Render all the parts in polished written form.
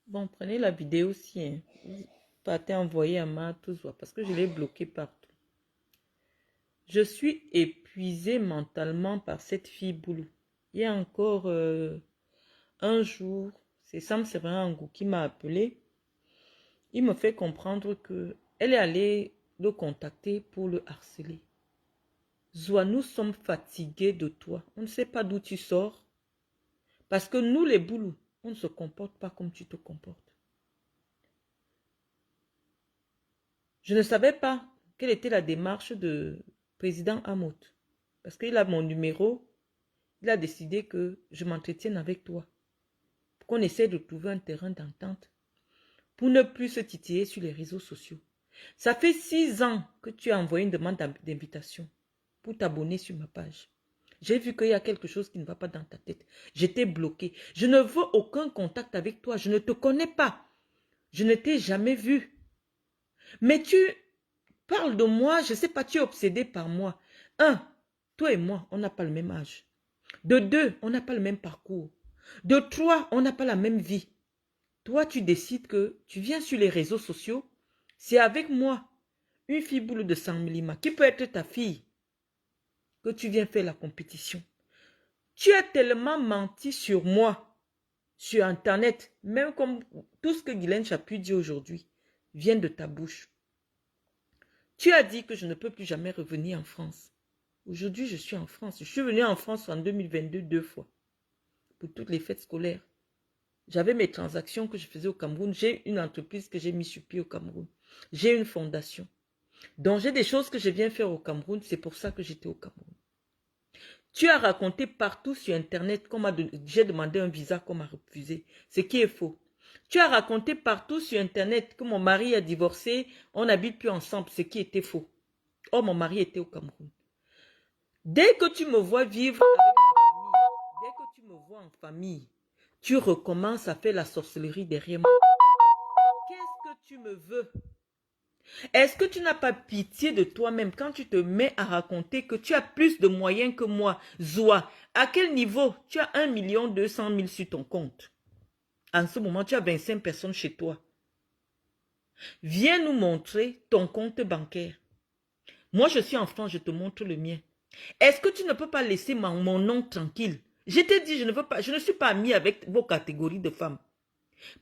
Bon, prenez la vidéo aussi. Hein. Vous partez envoyer à ma tous parce que je l'ai bloqué partout. Je suis épuisée mentalement par cette fille Boulou. Il y a encore un jour, c'est Sam Severangou qui m'a appelé. Il me fait comprendre que elle est allée le contacter pour le harceler. Zoa, nous sommes fatigués de toi. On ne sait pas d'où tu sors. Parce que nous, les Boulous, on ne se comporte pas comme tu te comportes. Je ne savais pas quelle était la démarche de président Hamout. Parce qu'il a mon numéro, il a décidé que je m'entretienne avec toi. Pour qu'on essaie de trouver un terrain d'entente. Pour ne plus se titiller sur les réseaux sociaux. Ça fait 6 ans que tu as envoyé une demande d'invitation pour t'abonner sur ma page. J'ai vu qu'il y a quelque chose qui ne va pas dans ta tête. J'étais bloquée. Je ne veux aucun contact avec toi. Je ne te connais pas. Je ne t'ai jamais vu. Mais tu parles de moi, je ne sais pas, tu es obsédé par moi. Un, toi et moi, on n'a pas le même âge. De deux, on n'a pas le même parcours. De trois, on n'a pas la même vie. Toi, tu décides que tu viens sur les réseaux sociaux. C'est avec moi, une fille boule de 100 millimètres, qui peut être ta fille, que tu viens faire la compétition. Tu as tellement menti sur moi, sur Internet, même comme tout ce que Guylaine Chaput dit aujourd'hui, vient de ta bouche. Tu as dit que je ne peux plus jamais revenir en France. Aujourd'hui, je suis en France. Je suis venue en France en 2022 2 fois, pour toutes les fêtes scolaires. J'avais mes transactions que je faisais au Cameroun. J'ai une entreprise que j'ai mis sur pied au Cameroun. J'ai une fondation. Donc, j'ai des choses que je viens faire au Cameroun. C'est pour ça que j'étais au Cameroun. Tu as raconté partout sur Internet que j'ai demandé un visa qu'on m'a refusé. Ce qui est faux. Tu as raconté partout sur Internet que mon mari a divorcé, on n'habite plus ensemble, ce qui était faux. Oh, mon mari était au Cameroun. Dès que tu me vois vivre avec ma famille, dès que tu me vois en famille, tu recommences à faire la sorcellerie derrière moi. Qu'est-ce que tu me veux? Est-ce que tu n'as pas pitié de toi-même quand tu te mets à raconter que tu as plus de moyens que moi, Zoa? À quel niveau? Tu as 1 200 000 sur ton compte. En ce moment, tu as 25 personnes chez toi. Viens nous montrer ton compte bancaire. Moi, je suis en France, je te montre le mien. Est-ce que tu ne peux pas laisser mon nom tranquille? Je t'ai dit, je ne suis pas amie avec vos catégories de femmes.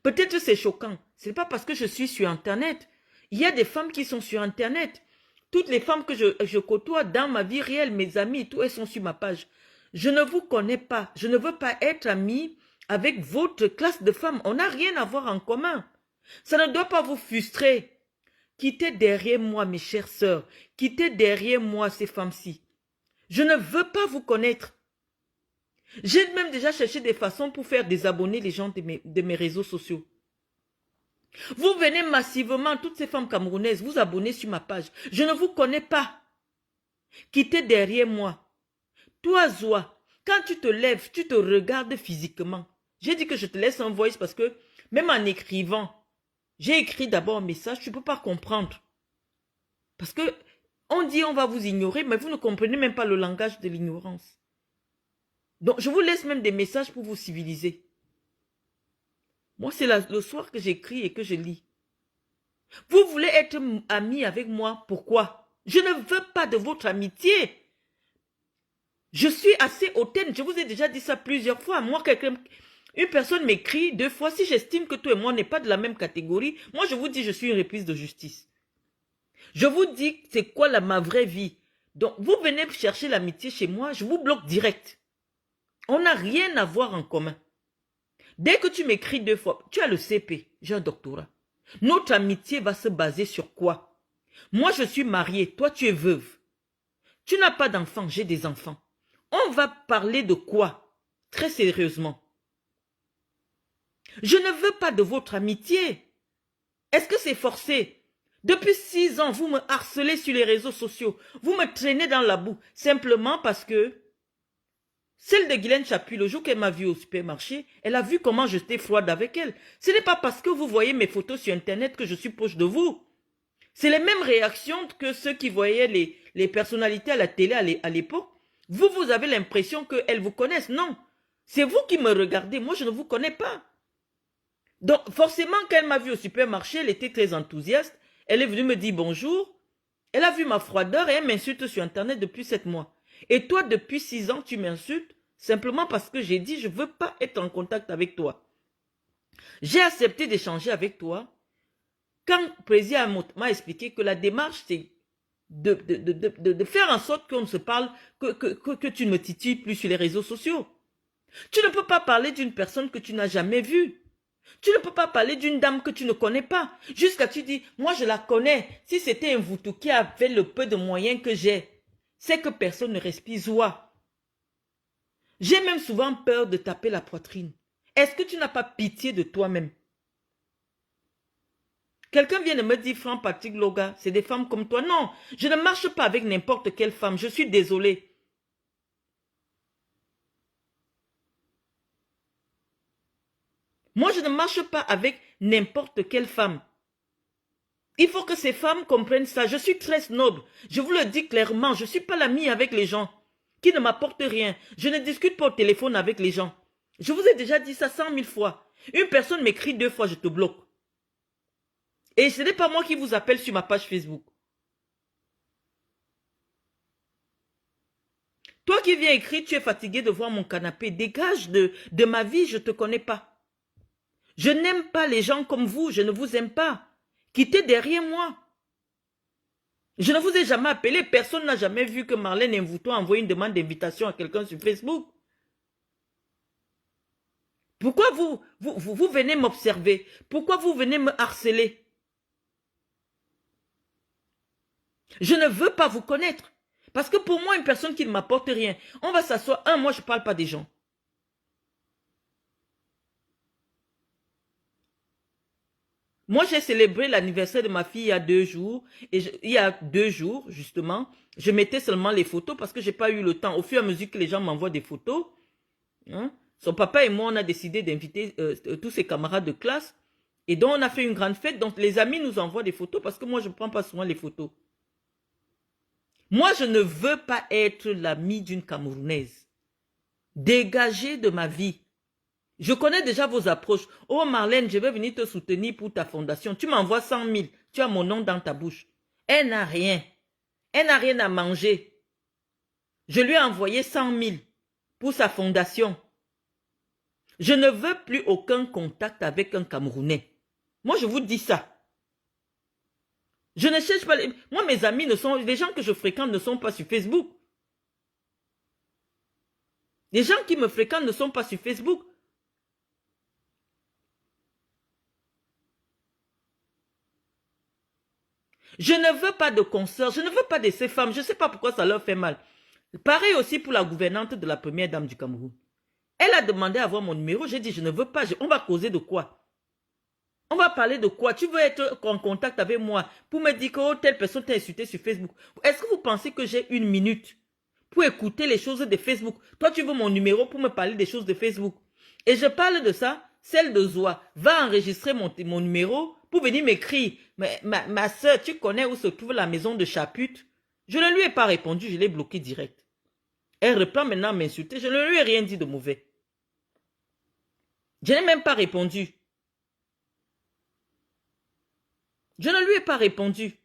Peut-être c'est choquant. Ce n'est pas parce que je suis sur Internet. Il y a des femmes qui sont sur Internet. Toutes les femmes que je côtoie dans ma vie réelle, mes amis, tout, elles sont sur ma page. Je ne vous connais pas. Je ne veux pas être amie avec votre classe de femmes. On n'a rien à voir en commun. Ça ne doit pas vous frustrer. Quittez derrière moi, mes chères sœurs. Quittez derrière moi ces femmes-ci. Je ne veux pas vous connaître. J'ai même déjà cherché des façons pour faire désabonner les gens de mes réseaux sociaux. Vous venez massivement, toutes ces femmes camerounaises, vous abonner sur ma page. Je ne vous connais pas. Quittez derrière moi. Toi, Zoa, quand tu te lèves, tu te regardes physiquement. J'ai dit que je te laisse un voice parce que même en écrivant, j'ai écrit d'abord un message, tu ne peux pas comprendre. Parce que on dit on va vous ignorer, mais vous ne comprenez même pas le langage de l'ignorance. Donc, je vous laisse même des messages pour vous civiliser. Moi, c'est le soir que j'écris et que je lis. Vous voulez être ami avec moi, pourquoi? Je ne veux pas de votre amitié. Je suis assez hautaine, je vous ai déjà dit ça plusieurs fois. Moi, une personne m'écrit 2 fois, si j'estime que toi et moi n'est pas de la même catégorie, moi je vous dis je suis une reprise de justice. Je vous dis c'est quoi ma vraie vie. Donc, vous venez chercher l'amitié chez moi, je vous bloque direct. On n'a rien à voir en commun. Dès que tu m'écris 2 fois, tu as le CP, j'ai un doctorat. Notre amitié va se baser sur quoi? Moi, je suis mariée, toi, tu es veuve. Tu n'as pas d'enfants, j'ai des enfants. On va parler de quoi? Très sérieusement. Je ne veux pas de votre amitié. Est-ce que c'est forcé? Depuis 6 ans, vous me harcelez sur les réseaux sociaux. Vous me traînez dans la boue. Simplement parce que celle de Guylaine Chaput, le jour qu'elle m'a vue au supermarché, elle a vu comment j'étais froide avec elle. Ce n'est pas parce que vous voyez mes photos sur Internet que je suis proche de vous. C'est les mêmes réactions que ceux qui voyaient les personnalités à la télé à l'époque. Vous avez l'impression qu'elles vous connaissent. Non, c'est vous qui me regardez. Moi, je ne vous connais pas. Donc, forcément, quand elle m'a vu au supermarché, elle était très enthousiaste. Elle est venue me dire bonjour. Elle a vu ma froideur et elle m'insulte sur Internet depuis 7 mois. Et toi, depuis 6 ans, tu m'insultes simplement parce que j'ai dit je ne veux pas être en contact avec toi. J'ai accepté d'échanger avec toi quand le président m'a expliqué que la démarche, c'est de faire en sorte qu'on se parle, que tu ne me titilles plus sur les réseaux sociaux. Tu ne peux pas parler d'une personne que tu n'as jamais vue. Tu ne peux pas parler d'une dame que tu ne connais pas. Jusqu'à tu dis, moi je la connais. Si c'était un Voutou qui avait le peu de moyens que j'ai, c'est que personne ne respire joie. J'ai même souvent peur de taper la poitrine. Est-ce que tu n'as pas pitié de toi-même? Quelqu'un vient de me dire, Franck Patrick Loga, c'est des femmes comme toi. Non, je ne marche pas avec n'importe quelle femme. Je suis désolé. Moi, je ne marche pas avec n'importe quelle femme. Il faut que ces femmes comprennent ça. Je suis très noble. Je vous le dis clairement. Je ne suis pas l'ami avec les gens qui ne m'apportent rien. Je ne discute pas au téléphone avec les gens. Je vous ai déjà dit ça 100 000 fois. Une personne m'écrit 2 fois, je te bloque. Et ce n'est pas moi qui vous appelle sur ma page Facebook. Toi qui viens écrire, tu es fatigué de voir mon canapé. Dégage de ma vie, je ne te connais pas. Je n'aime pas les gens comme vous. Je ne vous aime pas. Quittez derrière moi. Je ne vous ai jamais appelé. Personne n'a jamais vu que Marlène Mvouto a envoyé une demande d'invitation à quelqu'un sur Facebook. Pourquoi vous venez m'observer? Pourquoi vous venez me harceler? Je ne veux pas vous connaître. Parce que pour moi, une personne qui ne m'apporte rien, on va s'asseoir. Moi, je ne parle pas des gens. Moi, j'ai célébré l'anniversaire de ma fille il y a 2 jours. Et il y a 2 jours, justement, je mettais seulement les photos parce que je n'ai pas eu le temps. Au fur et à mesure que les gens m'envoient des photos, hein, son papa et moi, on a décidé d'inviter tous ses camarades de classe. Et donc, on a fait une grande fête. Donc, les amis nous envoient des photos parce que moi, je ne prends pas souvent les photos. Moi, je ne veux pas être l'ami d'une Camerounaise. Dégagez de ma vie. Je connais déjà vos approches. Oh Marlène, je vais venir te soutenir pour ta fondation. Tu m'envoies 100 000. Tu as mon nom dans ta bouche. Elle n'a rien. Elle n'a rien à manger. Je lui ai envoyé 100 000 pour sa fondation. Je ne veux plus aucun contact avec un Camerounais. Moi, je vous dis ça. Je ne cherche pas... Moi, mes amis ne sont... Les gens que je fréquente ne sont pas sur Facebook. Les gens qui me fréquentent ne sont pas sur Facebook. Je ne veux pas de consoeurs, je ne veux pas de ces femmes. Je ne sais pas pourquoi ça leur fait mal. Pareil aussi pour la gouvernante de la première dame du Cameroun. Elle a demandé à avoir mon numéro. J'ai dit, je ne veux pas. On va causer de quoi? On va parler de quoi? Tu veux être en contact avec moi pour me dire que oh, telle personne t'a insulté sur Facebook. Est-ce que vous pensez que j'ai 1 minute pour écouter les choses de Facebook? Toi, tu veux mon numéro pour me parler des choses de Facebook. Et je parle de ça. Celle de Zoa va enregistrer mon numéro pour venir m'écrire. Mais ma soeur, tu connais où se trouve la maison de Chaput? Je ne lui ai pas répondu, je l'ai bloqué direct. Elle reprend maintenant à m'insulter. Je ne lui ai rien dit de mauvais. Je n'ai même pas répondu. Je ne lui ai pas répondu.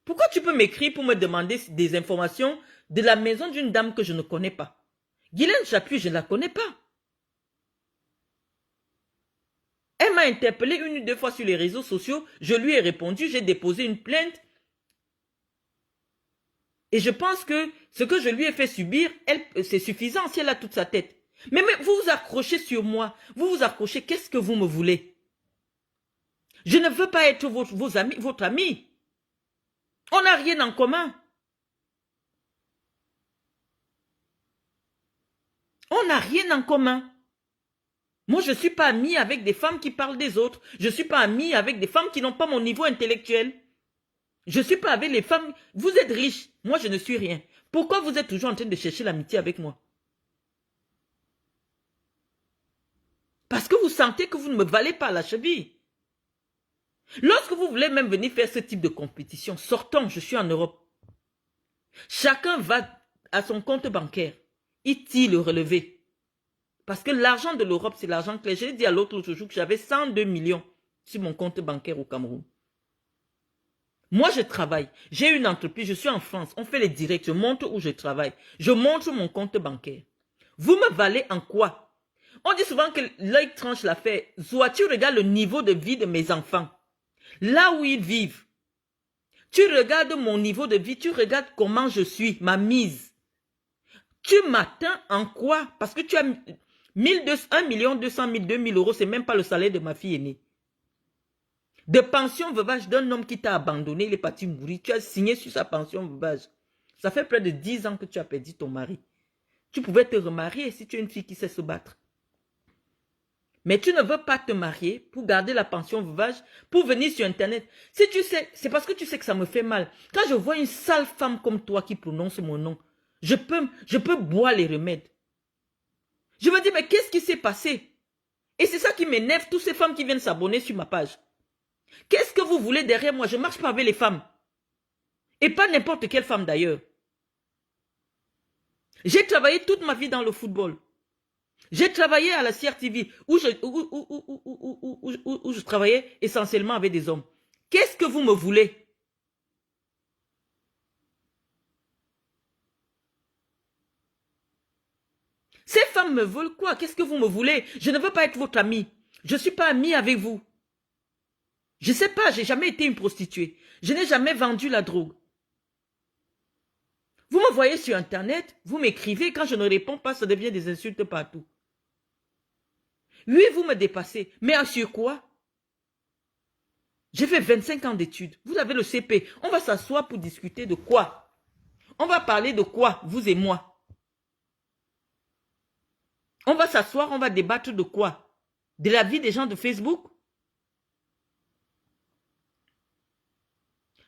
Pourquoi tu peux m'écrire pour me demander des informations de la maison d'une dame que je ne connais pas? Guylaine Chaput, je ne la connais pas. Elle m'a interpellé 1 ou 2 fois sur les réseaux sociaux. Je lui ai répondu, j'ai déposé une plainte. Et je pense que ce que je lui ai fait subir, c'est suffisant si elle a toute sa tête. Mais vous vous accrochez sur moi. Vous vous accrochez, qu'est-ce que vous me voulez? Je ne veux pas être votre ami. On n'a rien en commun. On n'a rien en commun. Moi, je ne suis pas amie avec des femmes qui parlent des autres. Je ne suis pas amie avec des femmes qui n'ont pas mon niveau intellectuel. Je ne suis pas avec les femmes. Vous êtes riches. Moi, je ne suis rien. Pourquoi vous êtes toujours en train de chercher l'amitié avec moi? Parce que vous sentez que vous ne me valez pas à la cheville. Lorsque vous voulez même venir faire ce type de compétition, sortons, je suis en Europe. Chacun va à son compte bancaire. Il tire le relevé. Parce que l'argent de l'Europe, c'est l'argent clair. J'ai dit à l'autre jour que j'avais 102 millions sur mon compte bancaire au Cameroun. Moi, je travaille. J'ai une entreprise. Je suis en France. On fait les directs. Je montre où je travaille. Je montre mon compte bancaire. Vous me valez en quoi? On dit souvent que l'œil tranche l'affaire. Soit tu regardes le niveau de vie de mes enfants. Là où ils vivent. Tu regardes mon niveau de vie. Tu regardes comment je suis. Ma mise. Tu m'atteins en quoi? Parce que tu as 1 200 000, 2 000 euros. C'est même pas le salaire de ma fille aînée. De pension veuvage d'un homme qui t'a abandonné, il est parti mourir. Tu as signé sur sa pension veuvage. Ça fait près de 10 ans que tu as perdu ton mari. Tu pouvais te remarier si tu es une fille qui sait se battre. Mais tu ne veux pas te marier pour garder la pension veuvage, pour venir sur Internet. Si tu sais, c'est parce que tu sais que ça me fait mal. Quand je vois une sale femme comme toi qui prononce mon nom, je peux boire les remèdes. Je me dis, mais qu'est-ce qui s'est passé? Et c'est ça qui m'énerve, toutes ces femmes qui viennent s'abonner sur ma page. Qu'est-ce que vous voulez derrière moi? Je ne marche pas avec les femmes. Et pas n'importe quelle femme d'ailleurs. J'ai travaillé toute ma vie dans le football. J'ai travaillé à la CRTV où je travaillais essentiellement avec des hommes. Qu'est-ce que vous me voulez? Ces femmes me veulent quoi? Qu'est-ce que vous me voulez? Je ne veux pas être votre amie. Je ne suis pas amie avec vous. Je ne sais pas, je n'ai jamais été une prostituée. Je n'ai jamais vendu la drogue. Vous me voyez sur Internet, vous m'écrivez, quand je ne réponds pas, ça devient des insultes partout. Oui, vous me dépassez, mais sur quoi? J'ai fait 25 ans d'études. Vous avez le CP. On va s'asseoir pour discuter de quoi? On va parler de quoi, vous et moi? On va s'asseoir, on va débattre de quoi? De la vie des gens de Facebook?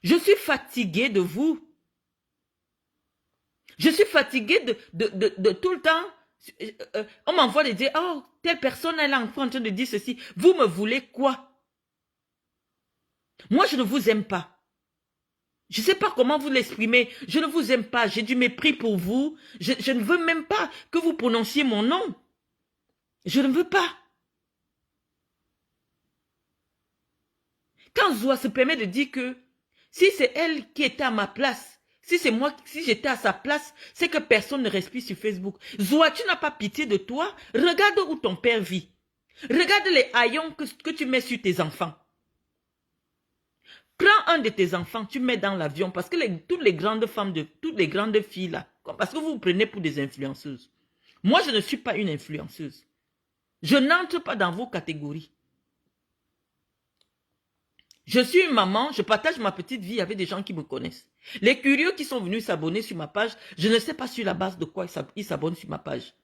Je suis fatiguée de vous. Je suis fatiguée de tout le temps. On m'envoie des dire, oh, telle personne elle est en train de dire ceci. Vous me voulez quoi? Moi, je ne vous aime pas. Je ne sais pas comment vous l'exprimer. Je ne vous aime pas. J'ai du mépris pour vous. Je ne veux même pas que vous prononciez mon nom. Je ne veux pas. Quand Zoua se permet de dire que si c'est elle qui était à ma place, si c'est moi, si j'étais à sa place, c'est que personne ne respire sur Facebook. Zoua, tu n'as pas pitié de toi? Regarde où ton père vit. Regarde les haillons que tu mets sur tes enfants. Prends un de tes enfants, tu mets dans l'avion, parce que toutes les grandes femmes, toutes les grandes filles là, parce que vous vous prenez pour des influenceuses. Moi, je ne suis pas une influenceuse. Je n'entre pas dans vos catégories. Je suis une maman, je partage ma petite vie avec des gens qui me connaissent. Les curieux qui sont venus s'abonner sur ma page, je ne sais pas sur la base de quoi ils s'abonnent sur ma page.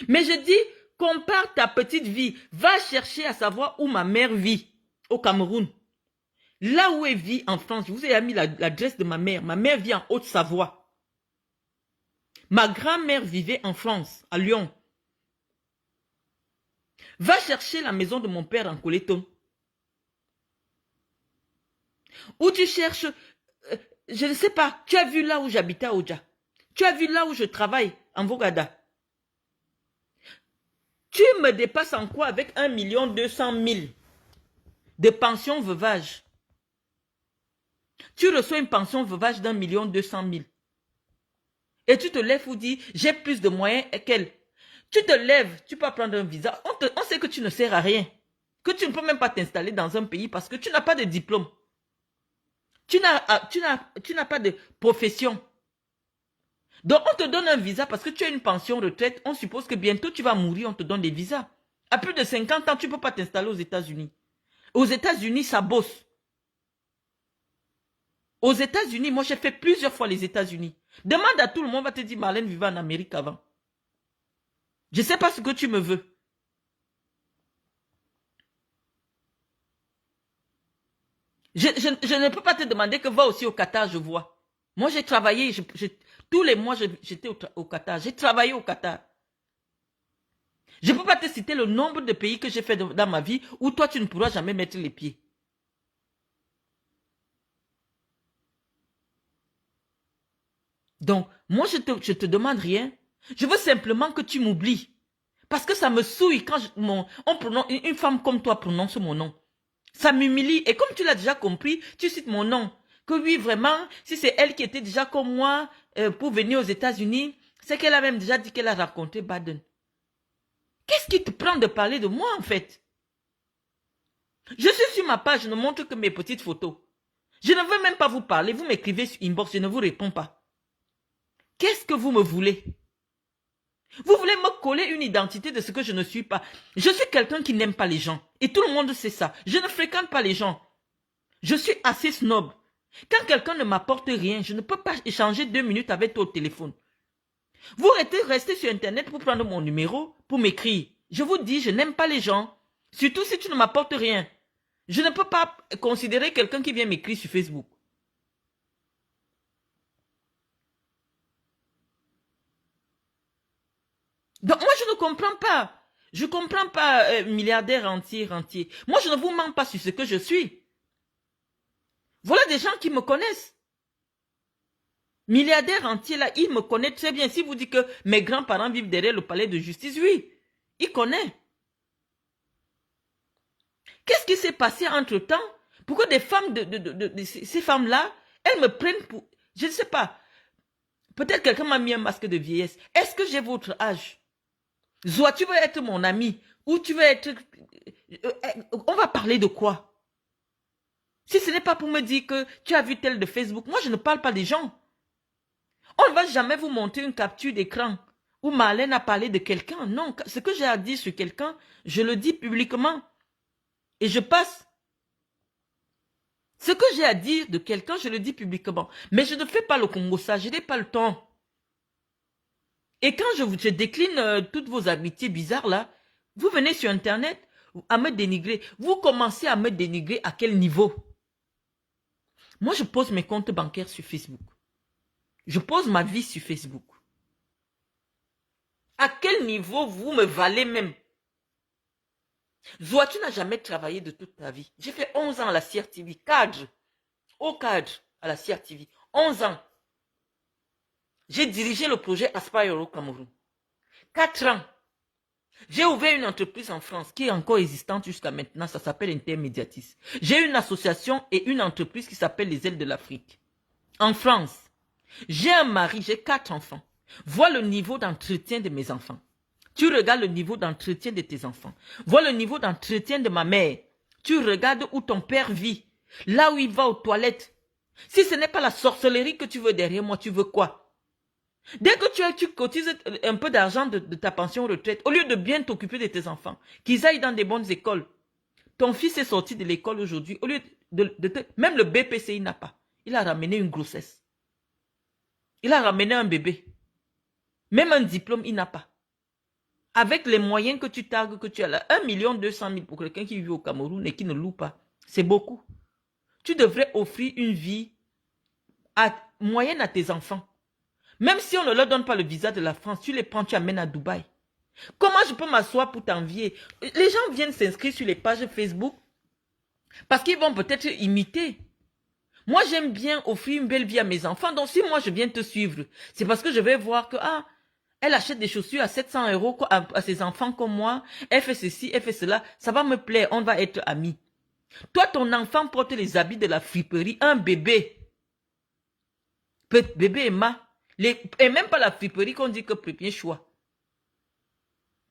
Mais je dis, compare ta petite vie, va chercher à savoir où ma mère vit, au Cameroun. Là où elle vit en France, je vous ai mis l'adresse de ma mère. Ma mère vit en Haute-Savoie. Ma grand-mère vivait en France, à Lyon. Va chercher la maison de mon père en Coléton. Ou tu cherches, je ne sais pas, tu as vu là où j'habitais à Oja. Tu as vu là où je travaille, en Vogada. Tu me dépasses en quoi avec 1 200 000 de pension veuvage? Tu reçois une pension veuvage d'1 200 000. Et tu te lèves pour dire, j'ai plus de moyens qu'elle. Tu te lèves, tu peux prendre un visa. On sait que tu ne sers à rien. Que tu ne peux même pas t'installer dans un pays parce que tu n'as pas de diplôme. Tu n'as pas de profession. Donc, on te donne un visa parce que tu as une pension retraite. On suppose que bientôt tu vas mourir, on te donne des visas. À plus de 50 ans, tu ne peux pas t'installer aux États-Unis. Aux États-Unis, ça bosse. Aux États-Unis, moi j'ai fait plusieurs fois les États-Unis. Demande à tout le monde, va te dire, Marlène vivait en Amérique avant. Je ne sais pas ce que tu me veux. Je ne peux pas te demander que va aussi au Qatar, je vois. Moi, j'ai travaillé, tous les mois, j'étais au Qatar. J'ai travaillé au Qatar. Je ne peux pas te citer le nombre de pays que j'ai fait dans ma vie où toi, tu ne pourras jamais mettre les pieds. Donc, moi, je te demande rien. Je veux simplement que tu m'oublies. Parce que ça me souille quand une femme comme toi prononce mon nom. Ça m'humilie. Et comme tu l'as déjà compris, tu cites mon nom. Que oui, vraiment, si c'est elle qui était déjà comme moi pour venir aux États-Unis, c'est qu'elle a même déjà dit qu'elle a rencontré Biden. Qu'est-ce qui te prend de parler de moi en fait? Je suis sur ma page, je ne montre que mes petites photos. Je ne veux même pas vous parler, vous m'écrivez sur inbox, je ne vous réponds pas. Qu'est-ce que vous me voulez? Vous voulez me coller une identité de ce que je ne suis pas. Je suis quelqu'un qui n'aime pas les gens. Et tout le monde sait ça. Je ne fréquente pas les gens. Je suis assez snob. Quand quelqu'un ne m'apporte rien, je ne peux pas échanger 2 minutes avec toi au téléphone. Vous restez sur Internet pour prendre mon numéro, pour m'écrire. Je vous dis, je n'aime pas les gens. Surtout si tu ne m'apportes rien. Je ne peux pas considérer quelqu'un qui vient m'écrire sur Facebook. Donc moi, je ne comprends pas. Je ne comprends pas, milliardaire rentier. Moi, je ne vous mens pas sur ce que je suis. Voilà des gens qui me connaissent. Milliardaire entier, là, il me connaît très bien. Si vous dites que mes grands-parents vivent derrière le palais de justice, oui, il connaît. Qu'est-ce qui s'est passé entre-temps? Pourquoi des femmes ces femmes-là, elles me prennent pour... Je ne sais pas. Peut-être quelqu'un m'a mis un masque de vieillesse. Est-ce que j'ai votre âge? Soit tu veux être mon ami, ou tu veux être... On va parler de quoi? Si ce n'est pas pour me dire que tu as vu tel de Facebook, moi je ne parle pas des gens. On ne va jamais vous montrer une capture d'écran où Marlène a parlé de quelqu'un. Non, ce que j'ai à dire sur quelqu'un, je le dis publiquement. Et je passe. Ce que j'ai à dire de quelqu'un, je le dis publiquement. Mais je ne fais pas le Congo ça, je n'ai pas le temps. Et quand je décline toutes vos amitiés bizarres là, vous venez sur Internet à me dénigrer. Vous commencez à me dénigrer à quel niveau? Moi, je pose mes comptes bancaires sur Facebook. Je pose ma vie sur Facebook. À quel niveau vous me valez même? Zoa, tu n'as jamais travaillé de toute ta vie. J'ai fait 11 ans à la CRTV, cadre, au cadre à la CRTV. 11 ans. J'ai dirigé le projet Aspire au Cameroun. 4 ans. J'ai ouvert une entreprise en France qui est encore existante jusqu'à maintenant. Ça s'appelle Intermédiatis. J'ai une association et une entreprise qui s'appelle les Ailes de l'Afrique. En France. J'ai un mari, j'ai 4 enfants. Vois le niveau d'entretien de mes enfants. Tu regardes le niveau d'entretien de tes enfants. Vois le niveau d'entretien de ma mère. Tu regardes où ton père vit. Là où il va aux toilettes. Si ce n'est pas la sorcellerie que tu veux derrière moi, tu veux quoi? Dès que tu cotises un peu d'argent de ta pension retraite, au lieu de bien t'occuper de tes enfants, qu'ils aillent dans des bonnes écoles, ton fils est sorti de l'école aujourd'hui, au lieu même le BPC, il n'a pas. Il a ramené une grossesse. Il a ramené un bébé. Même un diplôme, il n'a pas. Avec les moyens que tu tagues, que tu as là, 1 200 000 pour quelqu'un qui vit au Cameroun et qui ne loue pas, c'est beaucoup. Tu devrais offrir une vie moyenne à tes enfants. Même si on ne leur donne pas le visa de la France, tu les prends, tu amènes à Dubaï. Comment je peux m'asseoir pour t'envier? Les gens viennent s'inscrire sur les pages Facebook parce qu'ils vont peut-être imiter. Moi, j'aime bien offrir une belle vie à mes enfants. Donc, si moi, je viens te suivre, c'est parce que je vais voir que, elle achète des chaussures à 700 € à ses enfants comme moi. Elle fait ceci, elle fait cela. Ça va me plaire, on va être amis. Toi, ton enfant porte les habits de la friperie, un bébé. Bébé Emma. Et même pas la friperie qu'on dit que premier choix.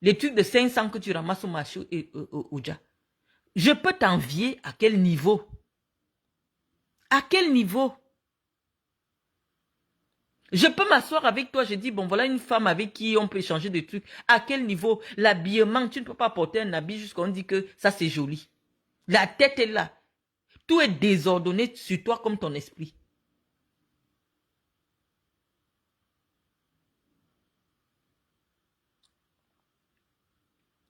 Les trucs de 500 que tu ramasses au marché au Dja. Je peux t'envier à quel niveau? À quel niveau? Je peux m'asseoir avec toi, je dis, bon, voilà une femme avec qui on peut échanger des trucs. À quel niveau? L'habillement, tu ne peux pas porter un habit jusqu'on dit que ça c'est joli. La tête est là. Tout est désordonné sur toi comme ton esprit.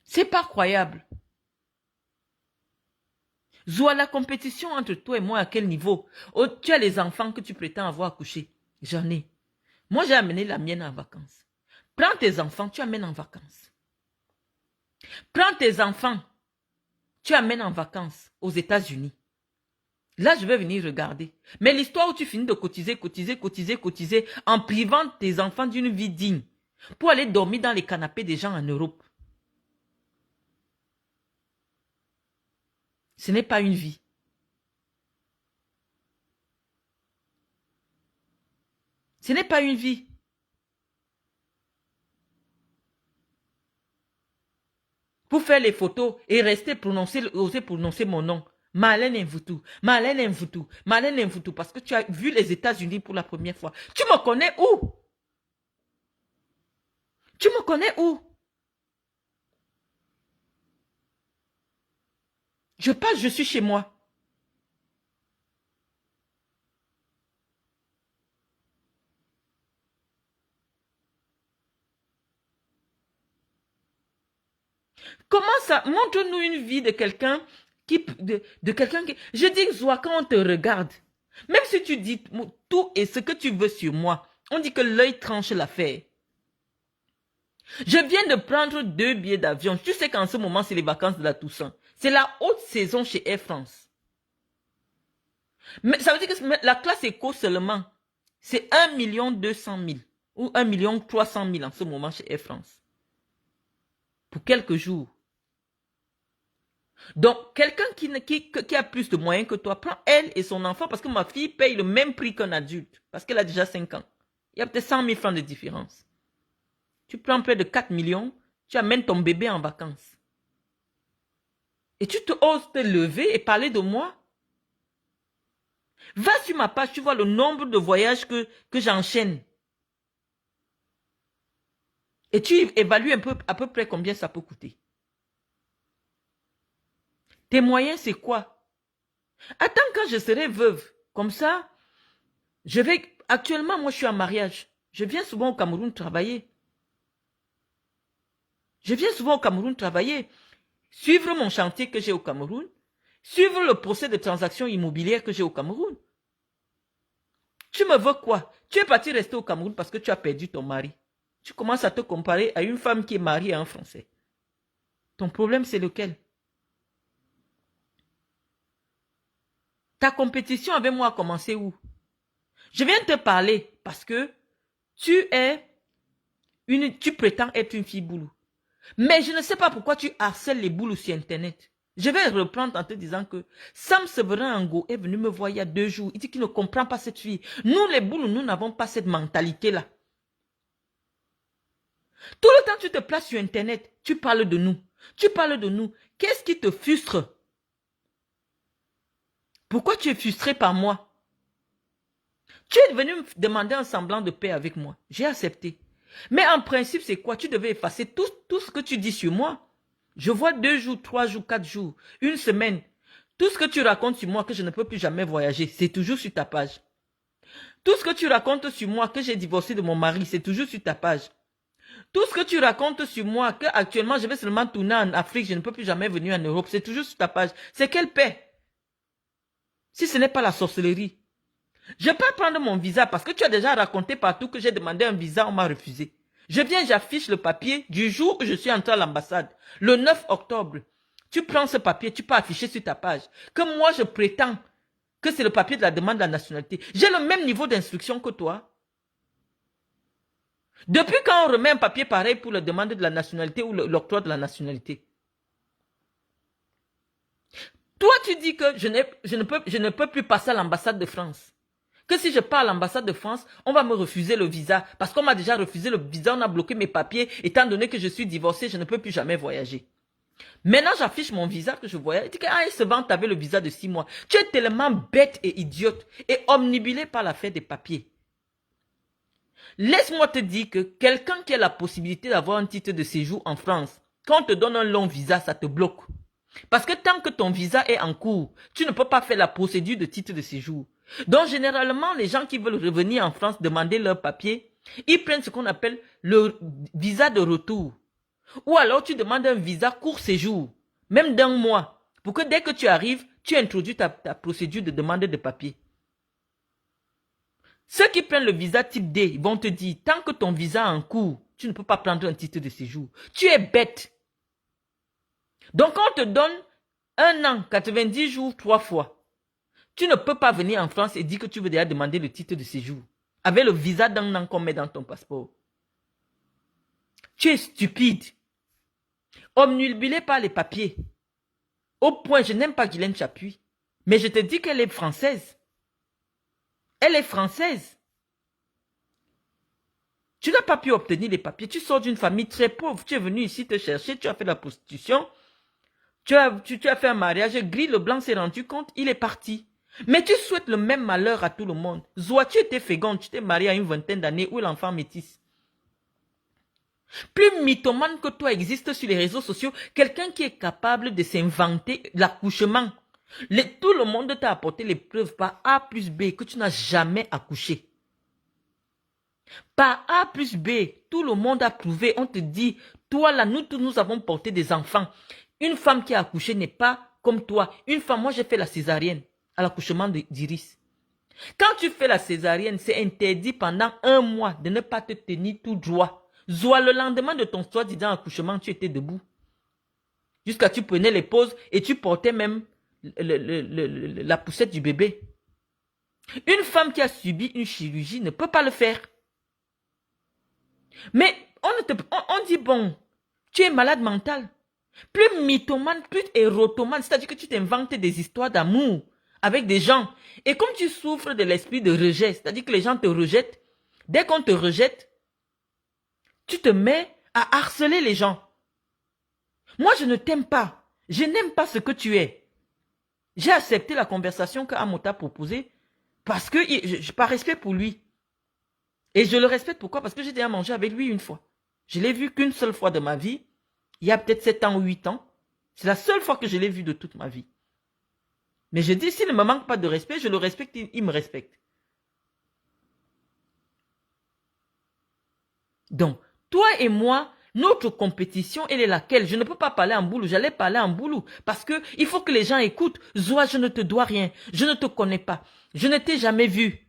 C'est pas croyable. Zoa, la compétition entre toi et moi, à quel niveau? Oh, tu as les enfants que tu prétends avoir accouchés. J'en ai. Moi, j'ai amené la mienne en vacances. Prends tes enfants, tu amènes en vacances. Prends tes enfants, tu amènes en vacances aux États-Unis. Là, je vais venir regarder. Mais l'histoire où tu finis de cotiser en privant tes enfants d'une vie digne. pour aller dormir dans les canapés des gens en Europe. Ce n'est pas une vie. Ce n'est pas une vie. Pour faire les photos et rester oser prononcer mon nom. Marlène Mvutu, Marlène Mvutu, Marlène Mvutu, parce que tu as vu les États-Unis pour la première fois. Tu me connais où? Tu me connais où? Je passe, je suis chez moi. Comment ça? Montre-nous une vie de quelqu'un de quelqu'un qui... Je dis, Zoa, quand on te regarde, même si tu dis tout et ce que tu veux sur moi, on dit que l'œil tranche l'affaire. Je viens de prendre 2 billets d'avion. Tu sais qu'en ce moment, c'est les vacances de la Toussaint. C'est la haute saison chez Air France. Mais ça veut dire que la classe éco seulement, c'est 1,2 million ou 1,3 million en ce moment chez Air France. Pour quelques jours. Donc, quelqu'un qui a plus de moyens que toi, prends elle et son enfant parce que ma fille paye le même prix qu'un adulte parce qu'elle a déjà 5 ans. Il y a peut-être 100 000 francs de différence. Tu prends près de 4 millions, tu amènes ton bébé en vacances. Et tu oses te lever et parler de moi? Va sur ma page, tu vois le nombre de voyages que j'enchaîne. Et tu évalues à peu près combien ça peut coûter. Tes moyens, c'est quoi? Attends, quand je serai veuve, comme ça, actuellement, moi, je suis en mariage. Je viens souvent au Cameroun travailler. Suivre mon chantier que j'ai au Cameroun, suivre le procès de transaction immobilière que j'ai au Cameroun. Tu me veux quoi? Tu es parti rester au Cameroun parce que tu as perdu ton mari. Tu commences à te comparer à une femme qui est mariée à un Français. Ton problème, c'est lequel? Ta compétition avec moi a commencé où? Je viens te parler parce que tu prétends être une fille boulou. Mais je ne sais pas pourquoi tu harcèles les boulous sur Internet. Je vais reprendre en te disant que Sam Severin Ango est venu me voir il y a 2 jours. Il dit qu'il ne comprend pas cette fille. Nous, les boulous, nous n'avons pas cette mentalité-là. Tout le temps, tu te places sur Internet. Tu parles de nous. Qu'est-ce qui te frustre? Pourquoi tu es frustré par moi? Tu es venu me demander un semblant de paix avec moi. J'ai accepté. Mais en principe, c'est quoi? Tu devais effacer tout ce que tu dis sur moi. Je vois 2 jours, 3 jours, 4 jours, une semaine. Tout ce que tu racontes sur moi que je ne peux plus jamais voyager, c'est toujours sur ta page. Tout ce que tu racontes sur moi que j'ai divorcé de mon mari, c'est toujours sur ta page. Tout ce que tu racontes sur moi que actuellement je vais seulement tourner en Afrique, je ne peux plus jamais venir en Europe, c'est toujours sur ta page. C'est quelle paix? Si ce n'est pas la sorcellerie. Je peux prendre mon visa parce que tu as déjà raconté partout que j'ai demandé un visa, on m'a refusé. Je viens, j'affiche le papier du jour où je suis entré à l'ambassade, le 9 octobre. Tu prends ce papier, tu peux afficher sur ta page que moi je prétends que c'est le papier de la demande de la nationalité. J'ai le même niveau d'instruction que toi. Depuis quand on remet un papier pareil pour la demande de la nationalité ou l'octroi de la nationalité? Toi, tu dis que je ne peux plus passer à l'ambassade de France. Que si je pars à l'ambassade de France, on va me refuser le visa. Parce qu'on m'a déjà refusé le visa, on a bloqué mes papiers. Étant donné que je suis divorcée, je ne peux plus jamais voyager. Maintenant, j'affiche mon visa que je voyage. Tu dis que se vante avec le visa de 6 mois. Tu es tellement bête et idiote et omnibulé par l'affaire des papiers. Laisse-moi te dire que quelqu'un qui a la possibilité d'avoir un titre de séjour en France, quand on te donne un long visa, ça te bloque. Parce que tant que ton visa est en cours, tu ne peux pas faire la procédure de titre de séjour. Donc, généralement, les gens qui veulent revenir en France demander leur papier, ils prennent ce qu'on appelle le visa de retour. Ou alors, tu demandes un visa court séjour, même d'1 mois, pour que dès que tu arrives, tu introduis ta procédure de demande de papier. Ceux qui prennent le visa type D, ils vont te dire, tant que ton visa est en cours, tu ne peux pas prendre un titre de séjour. Tu es bête. Donc, on te donne 1 an, 90 jours, 3 fois. Tu ne peux pas venir en France et dire que tu veux déjà demander le titre de séjour avec le visa d'1 an qu'on met dans ton passeport. Tu es stupide. Omnibulé par les papiers. Au point, je n'aime pas Guylaine Chapuis. Mais je te dis qu'elle est française. Elle est française. Tu n'as pas pu obtenir les papiers. Tu sors d'une famille très pauvre. Tu es venu ici te chercher. Tu as fait la prostitution. Tu as fait un mariage. Gris Leblanc s'est rendu compte. Il est parti. Mais tu souhaites le même malheur à tout le monde. Zoa, tu étais féconde. Tu t'es marié à une vingtaine d'années où l'enfant métisse. Plus mythomane que toi existe sur les réseaux sociaux. Quelqu'un qui est capable de s'inventer l'accouchement. Tout le monde t'a apporté les preuves par A plus B que tu n'as jamais accouché. Par A plus B, tout le monde a prouvé, on te dit, toi là, nous tous, nous avons porté des enfants. Une femme qui a accouché n'est pas comme toi. Une femme, moi j'ai fait la césarienne à l'accouchement d'Iris. Quand tu fais la césarienne, c'est interdit pendant 1 mois de ne pas te tenir tout droit. Soit le lendemain de ton soi-disant accouchement, tu étais debout. Jusqu'à tu prenais les pauses et tu portais même la poussette du bébé. Une femme qui a subi une chirurgie ne peut pas le faire. Mais on dit, bon, tu es malade mental. Plus mythomane, plus érotomane, c'est-à-dire que tu t'inventes des histoires d'amour avec des gens. Et comme tu souffres de l'esprit de rejet, c'est-à-dire que les gens te rejettent, dès qu'on te rejette, tu te mets à harceler les gens. Moi, je ne t'aime pas. Je n'aime pas ce que tu es. J'ai accepté la conversation qu'Amot a proposée parce que, par respect pour lui. Et je le respecte pourquoi? Parce que j'ai déjà mangé avec lui une fois. Je l'ai vu qu'une seule fois de ma vie. Il y a peut-être 7 ans ou 8 ans. C'est la seule fois que je l'ai vu de toute ma vie. Mais je dis, s'il ne me manque pas de respect, je le respecte, il me respecte. Donc, toi et moi, notre compétition, elle est laquelle? Je ne peux pas parler en boulot, j'allais parler en boulot. Parce que il faut que les gens écoutent. Zoa, je ne te dois rien. Je ne te connais pas. Je ne t'ai jamais vu.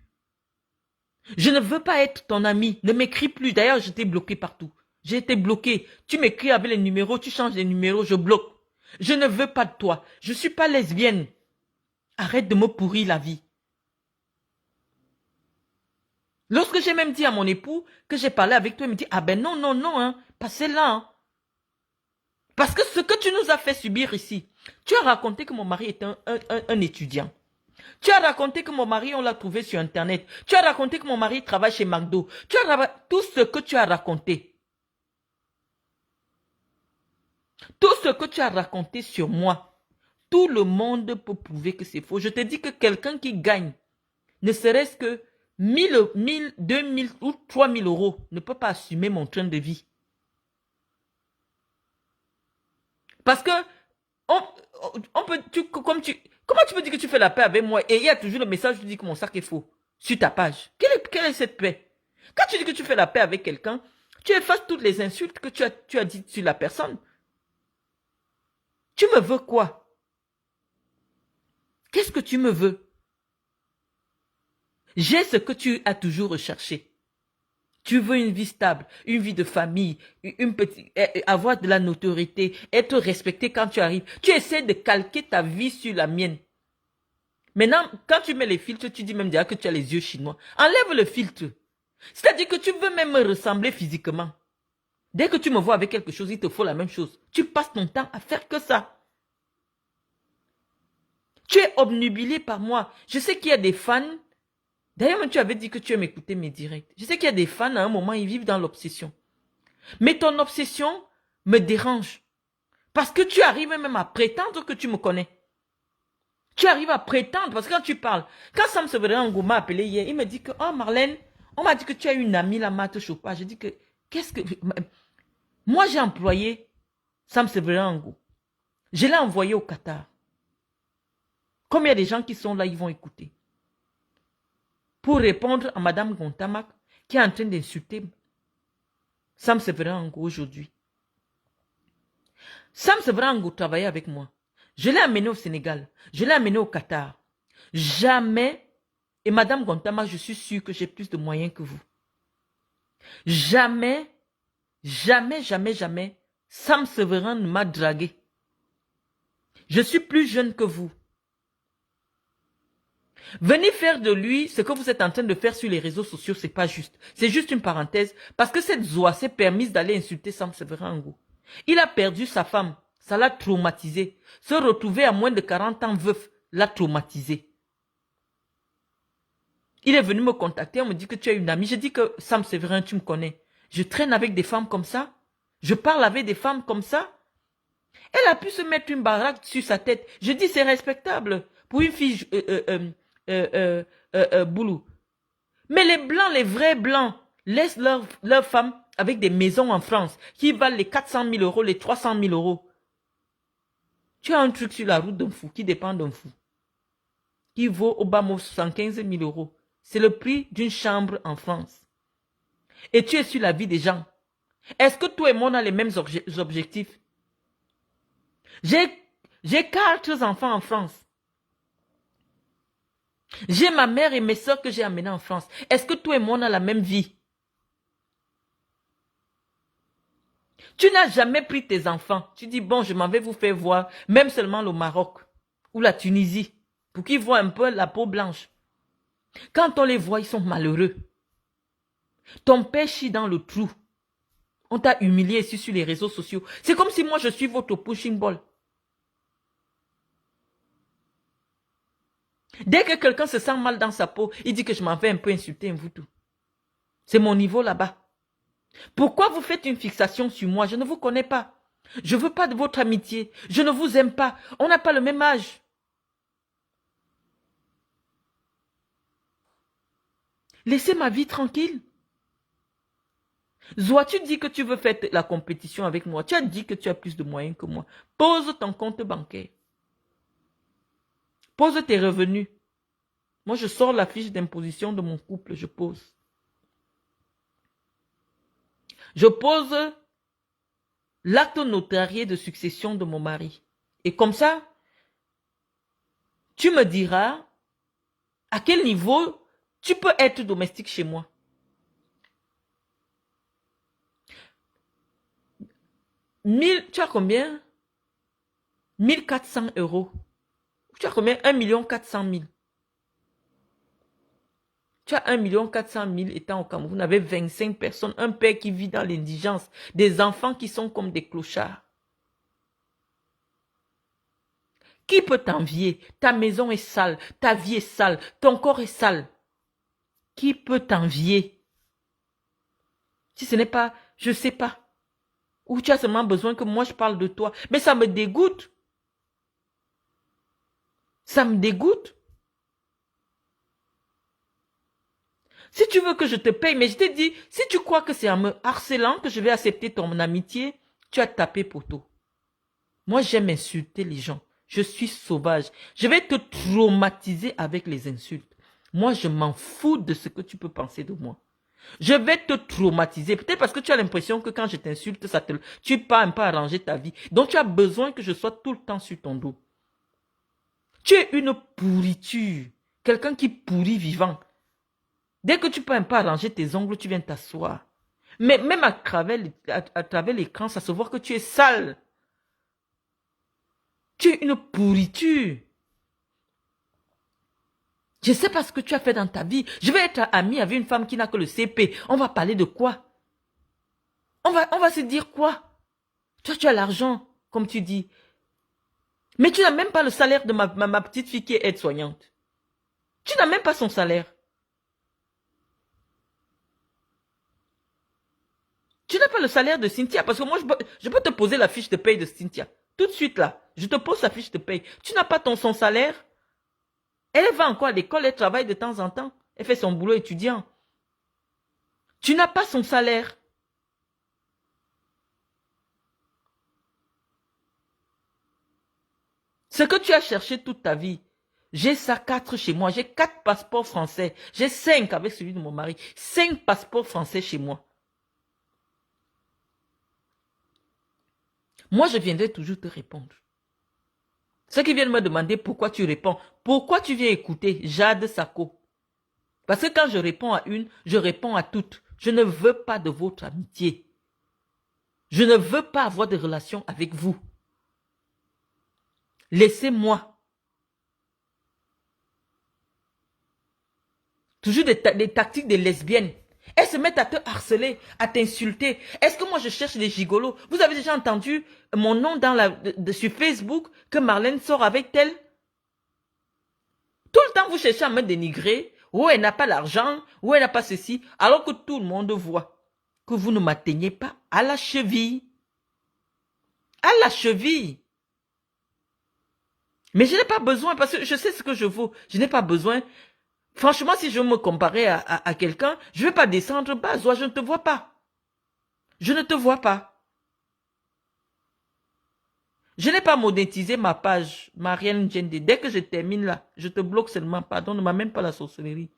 Je ne veux pas être ton ami. Ne m'écris plus. D'ailleurs, je t'ai bloqué partout. J'ai été bloqué. Tu m'écris avec les numéros, tu changes les numéros, je bloque. Je ne veux pas de toi. Je ne suis pas lesbienne. Arrête de me pourrir la vie. Lorsque j'ai même dit à mon époux que j'ai parlé avec toi, il me dit, ah ben non, non, non, hein, passez là. Hein. Parce que ce que tu nous as fait subir ici, tu as raconté que mon mari est un étudiant. Tu as raconté que mon mari, on l'a trouvé sur Internet. Tu as raconté que mon mari travaille chez McDo. Tu as tout ce que tu as raconté. Tout ce que tu as raconté sur moi, tout le monde peut prouver que c'est faux. Je te dis que quelqu'un qui gagne, ne serait-ce que 1000, 2000 ou 3000 euros, ne peut pas assumer mon train de vie. Parce que, comment tu peux dire que tu fais la paix avec moi et il y a toujours le message qui dit que mon sac est faux sur ta page. Quelle est cette paix? Quand tu dis que tu fais la paix avec quelqu'un, tu effaces toutes les insultes que tu as dites sur la personne. Tu me veux quoi? Qu'est-ce que tu me veux? J'ai ce que tu as toujours recherché. Tu veux une vie stable, une vie de famille, avoir de la notoriété, être respecté quand tu arrives. Tu essaies de calquer ta vie sur la mienne. Maintenant, quand tu mets les filtres, tu dis même déjà que tu as les yeux chinois. Enlève le filtre. C'est-à-dire que tu veux même me ressembler physiquement. Dès que tu me vois avec quelque chose, il te faut la même chose. Tu passes ton temps à faire que ça. Tu es obnubilé par moi. Je sais qu'il y a des fans. D'ailleurs, tu avais dit que tu aimes écouter mes directs. Je sais qu'il y a des fans, à un moment, ils vivent dans l'obsession. Mais ton obsession me dérange. Parce que tu arrives même à prétendre que tu me connais. Tu arrives à prétendre, parce que quand tu parles, quand Sam Severin m'a appelé hier, il me dit que, oh Marlène, on m'a dit que tu as une amie, la Mate Chopa. Je dis que, qu'est-ce que... Moi, j'ai employé Sam Severin. Je l'ai envoyé au Qatar. Comme il y a des gens qui sont là, ils vont écouter. Pour répondre à Madame Gontamak, qui est en train d'insulter Sam Severin aujourd'hui. Sam Severin travaillait avec moi. Je l'ai amené au Sénégal. Je l'ai amené au Qatar. Jamais, et Madame Gontamak, je suis sûre que j'ai plus de moyens que vous. Jamais, jamais, jamais, jamais, Sam Severin ne m'a dragué. Je suis plus jeune que vous. Venez faire de lui ce que vous êtes en train de faire sur les réseaux sociaux, c'est pas juste. C'est juste une parenthèse, parce que cette Zoa s'est permise d'aller insulter Sam Severango. Il a perdu sa femme, ça l'a traumatisé. Se retrouver à moins de 40 ans veuf l'a traumatisé. Il est venu me contacter, on me dit que tu es une amie. Je dis que Sam Severin, tu me connais. Je traîne avec des femmes comme ça. Je parle avec des femmes comme ça. Elle a pu se mettre une baraque sur sa tête. Je dis c'est respectable pour une fille boulot. Mais les blancs, les vrais blancs, laissent leurs femmes avec des maisons en France qui valent les 400 000 euros, les 300 000 euros. Tu as un truc sur la route d'un fou qui dépend d'un fou. Qui vaut au bas mot 75 000 euros. C'est le prix d'une chambre en France. Et tu es sur la vie des gens. Est-ce que toi et moi on a les mêmes objectifs? J'ai 4 enfants en France. J'ai ma mère et mes soeurs que j'ai amenées en France. Est-ce que toi et moi on a la même vie? Tu n'as jamais pris tes enfants. Tu dis, bon, je m'en vais vous faire voir, même seulement le Maroc ou la Tunisie, pour qu'ils voient un peu la peau blanche. Quand on les voit, ils sont malheureux. Ton père chie dans le trou. On t'a humilié ici sur les réseaux sociaux. C'est comme si moi je suis votre pushing ball. Dès que quelqu'un se sent mal dans sa peau, il dit que je m'en vais un peu insulter un tout. C'est mon niveau là-bas. Pourquoi vous faites une fixation sur moi? Je ne vous connais pas. Je ne veux pas de votre amitié. Je ne vous aime pas. On n'a pas le même âge. Laissez ma vie tranquille. Zoa, tu dis que tu veux faire la compétition avec moi. Tu as dit que tu as plus de moyens que moi. Pose ton compte bancaire. Pose tes revenus. Moi, je sors la fiche d'imposition de mon couple. Je pose. Je pose l'acte notarié de succession de mon mari. Et comme ça, tu me diras à quel niveau tu peux être domestique chez moi. Tu as combien? 1400 euros. Tu as combien? 1 400 000. Tu as 1 400 000 étant au Cameroun avec 25 personnes, un père qui vit dans l'indigence, des enfants qui sont comme des clochards. Qui peut t'envier? Ta maison est sale, ta vie est sale, ton corps est sale. Qui peut t'envier? Si ce n'est pas, je ne sais pas. Ou tu as seulement besoin que moi je parle de toi. Mais ça me dégoûte. Ça me dégoûte. Si tu veux que je te paye, mais je t'ai dit, si tu crois que c'est en me harcelant que je vais accepter ton amitié, tu as tapé poteau. Moi, j'aime insulter les gens. Je suis sauvage. Je vais te traumatiser avec les insultes. Moi, je m'en fous de ce que tu peux penser de moi. Je vais te traumatiser. Peut-être parce que tu as l'impression que quand je t'insulte, tu pars un peu arranger ta vie. Donc, tu as besoin que je sois tout le temps sur ton dos. Tu es une pourriture. Quelqu'un qui pourrit vivant. Dès que tu peux un peu arranger tes ongles, tu viens t'asseoir. Mais même à travers l'écran, ça se voit que tu es sale. Tu es une pourriture. Je ne sais pas ce que tu as fait dans ta vie. Je vais être amie avec une femme qui n'a que le CP. On va parler de quoi? On va se dire quoi? Toi, tu as l'argent, comme tu dis. Mais tu n'as même pas le salaire de ma petite fille qui est aide-soignante. Tu n'as même pas son salaire. Tu n'as pas le salaire de Cynthia, parce que moi, je peux te poser la fiche de paye de Cynthia. Tout de suite là, je te pose la fiche de paye. Tu n'as pas son salaire. Elle va encore à l'école, elle travaille de temps en temps. Elle fait son boulot étudiant. Tu n'as pas son salaire. Ce que tu as cherché toute ta vie. J'ai ça 4 chez moi. J'ai 4 passeports français. J'ai 5 avec celui de mon mari. 5 passeports français chez moi. Moi, je viendrai toujours te répondre. Ceux qui viennent me demander pourquoi tu réponds. Pourquoi tu viens écouter Jade Sako? Parce que quand je réponds à une, je réponds à toutes. Je ne veux pas de votre amitié. Je ne veux pas avoir de relation avec vous. Laissez-moi. Toujours des tactiques de lesbiennes. Elles se mettent à te harceler, à t'insulter. Est-ce que moi je cherche des gigolos? Vous avez déjà entendu mon nom sur Facebook que Marlène sort avec tel? Tout le temps vous cherchez à me dénigrer. Ou elle n'a pas l'argent, ou elle n'a pas ceci. Alors que tout le monde voit que vous ne m'atteignez pas à la cheville. À la cheville. Mais je n'ai pas besoin, parce que je sais ce que je vaux. Je n'ai pas besoin. Franchement, si je veux me comparer à quelqu'un, je ne vais pas descendre bas. Soit je ne te vois pas. Je ne te vois pas. Je n'ai pas monétisé ma page, Marianne Djendé. Dès que je termine là, je te bloque seulement. Pardon, ne m'amène pas la sorcellerie.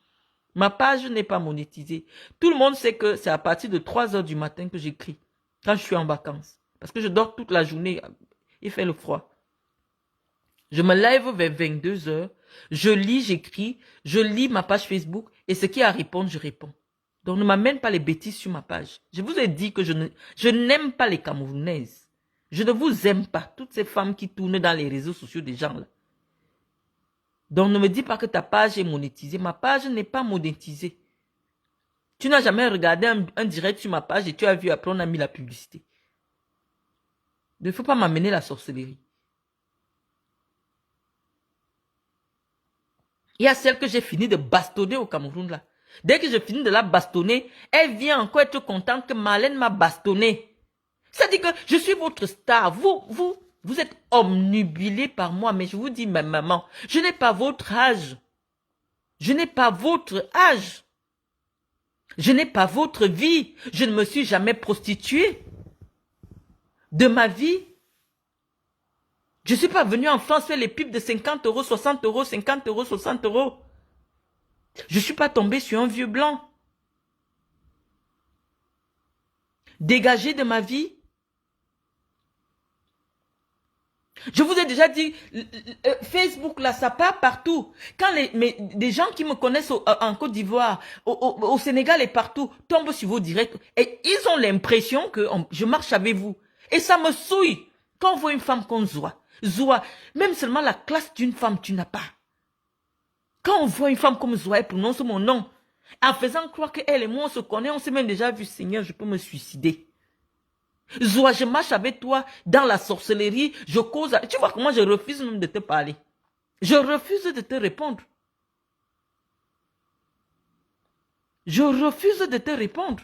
Ma page n'est pas monétisée. Tout le monde sait que c'est à partir de 3 h du matin que j'écris. Quand je suis en vacances. Parce que je dors toute la journée. Il fait le froid. Je me lève vers 22 h. Je lis, j'écris. Je lis ma page Facebook. Et ce qui a à répondre, je réponds. Donc ne m'amène pas les bêtises sur ma page. Je vous ai dit que je n'aime pas les Camerounaises. Je ne vous aime pas. Toutes ces femmes qui tournent dans les réseaux sociaux des gens là. Donc ne me dis pas que ta page est monétisée. Ma page n'est pas monétisée. Tu n'as jamais regardé un direct sur ma page et tu as vu après on a mis la publicité. Il ne faut pas m'amener la sorcellerie. Il y a celle que j'ai fini de bastonner au Cameroun là. Dès que je finis de la bastonner, elle vient encore être contente que Marlène m'a bastonné. C'est-à-dire que je suis votre star. Vous êtes omnubilé par moi, mais je vous dis, ma maman, je n'ai pas votre âge. Je n'ai pas votre âge. Je n'ai pas votre vie. Je ne me suis jamais prostituée de ma vie. Je ne suis pas venue en France faire les pubs de 50 €, 60 €, 50 €, 60 €. Je ne suis pas tombée sur un vieux blanc. Dégagez de ma vie. Je vous ai déjà dit, Facebook là, ça part partout. Quand des gens qui me connaissent en Côte d'Ivoire, au Sénégal et partout, tombent sur vos directs et ils ont l'impression que je marche avec vous. Et ça me souille. Quand on voit une femme comme Zoua, même seulement la classe d'une femme, tu n'as pas. Quand on voit une femme comme Zoua, elle prononce mon nom. En faisant croire qu'elle et moi, on se connaît, on s'est même déjà vu, Seigneur, je peux me suicider. Zoua, je marche avec toi dans la sorcellerie, je cause... Tu vois comment je refuse même de te parler. Je refuse de te répondre. Je refuse de te répondre.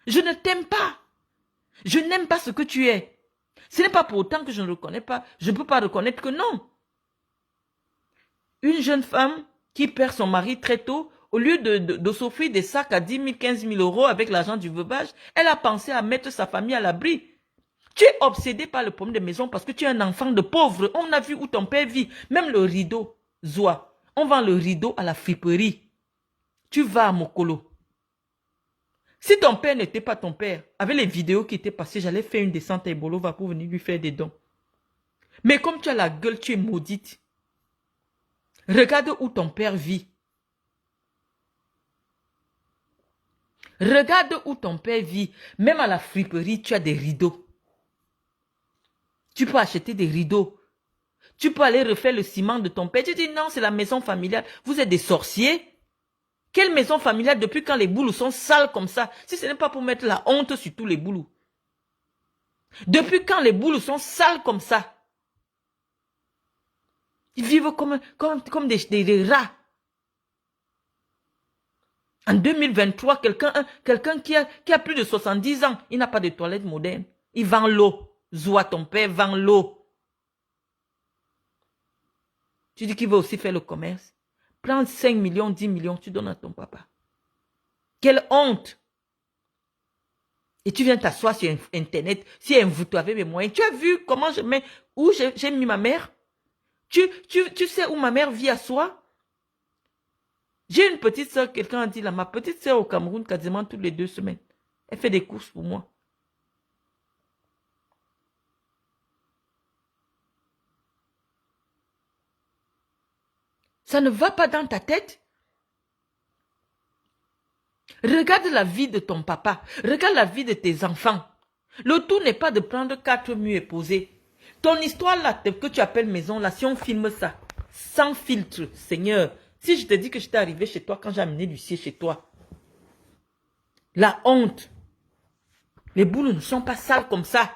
Je ne t'aime pas. Je n'aime pas ce que tu es. Ce n'est pas pour autant que je ne reconnais pas. Je ne peux pas reconnaître que non. Une jeune femme qui perd son mari très tôt, au lieu de s'offrir des sacs à 10 000, 15 000 € avec l'argent du veuvage, elle a pensé à mettre sa famille à l'abri. Tu es obsédé par le problème des maisons parce que tu es un enfant de pauvre. On a vu où ton père vit. Même le rideau, Zoua. On vend le rideau à la friperie. Tu vas à Mokolo. Si ton père n'était pas ton père, avec les vidéos qui étaient passées, j'allais faire une descente à Ebolova pour venir lui faire des dons. Mais comme tu as la gueule, tu es maudite. Regarde où ton père vit. Regarde où ton père vit. Même à la friperie, tu as des rideaux. Tu peux acheter des rideaux. Tu peux aller refaire le ciment de ton père. Tu dis non, c'est la maison familiale. Vous êtes des sorciers. Quelle maison familiale depuis quand les boulous sont sales comme ça? Si ce n'est pas pour mettre la honte sur tous les boulous. Depuis quand les boulous sont sales comme ça? Ils vivent comme des rats. En 2023, quelqu'un qui a plus de 70 ans, il n'a pas de toilette moderne. Il vend l'eau. Zoua, ton père vend l'eau. Tu dis qu'il va aussi faire le commerce. Prends 5 millions, 10 millions, tu donnes à ton papa. Quelle honte! Et tu viens t'asseoir sur Internet, si vous avez mes moyens. Tu as vu comment où j'ai mis ma mère? Tu sais où ma mère vit à soi? J'ai une petite soeur, quelqu'un a dit là, ma petite soeur au Cameroun, quasiment toutes les 2 semaines. Elle fait des courses pour moi. Ça ne va pas dans ta tête? Regarde la vie de ton papa. Regarde la vie de tes enfants. Le tout n'est pas de prendre 4 murs et poser. Ton histoire là, que tu appelles maison là, si on filme ça, sans filtre, Seigneur, Si je te dis que j'étais arrivé chez toi quand j'ai amené l'huissier chez toi, la honte. Les boules ne sont pas sales comme ça.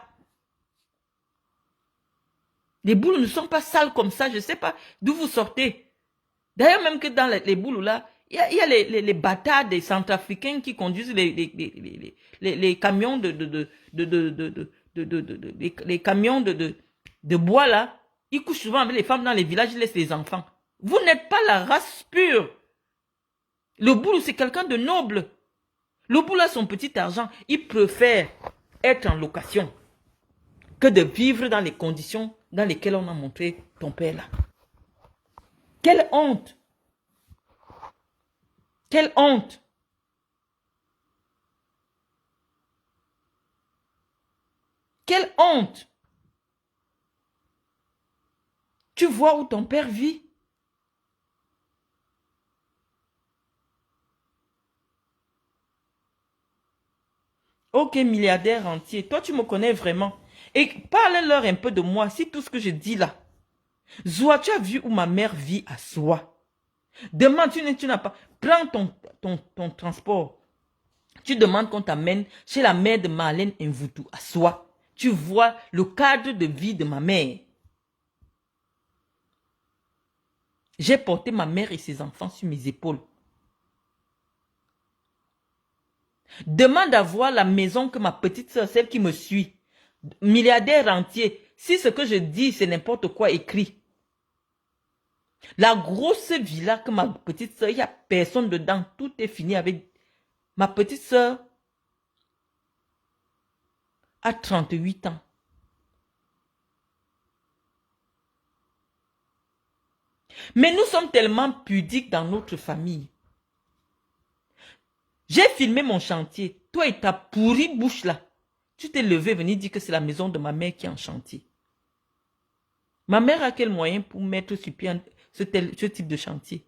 Les boules ne sont pas sales comme ça. Je ne sais pas d'où vous sortez. D'ailleurs, même que dans les boules là, il y a les bâtards des Centrafricains qui conduisent les camions les camions de bois là. Ils couchent souvent avec les femmes dans les villages, ils laissent les enfants. Vous n'êtes pas la race pure. Le boulot, c'est quelqu'un de noble. Le boulot a son petit argent. Il préfère être en location que de vivre dans les conditions dans lesquelles on a montré ton père là. Quelle honte! Quelle honte! Quelle honte! Tu vois où ton père vit? Ok, milliardaire entier, toi tu me connais vraiment. Et parle-leur un peu de moi, si tout ce que je dis là. Zoua, tu as vu où ma mère vit à Soi? Demande, tu n'as pas. Prends ton transport. Tu demandes qu'on t'amène chez la mère de Marlène Mvoutou à Soi. Tu vois le cadre de vie de ma mère. J'ai porté ma mère et ses enfants sur mes épaules. Demande à voir la maison que ma petite soeur, celle qui me suit, milliardaire entier, si ce que je dis c'est n'importe quoi écrit. La grosse villa que ma petite soeur, il n'y a personne dedans, tout est fini avec ma petite soeur a 38 ans. Mais nous sommes tellement pudiques dans notre famille. J'ai filmé mon chantier. Toi et ta pourrie bouche là. Tu t'es levé venir dire que c'est la maison de ma mère qui est en chantier. Ma mère a quel moyen pour mettre sur pied ce type de chantier?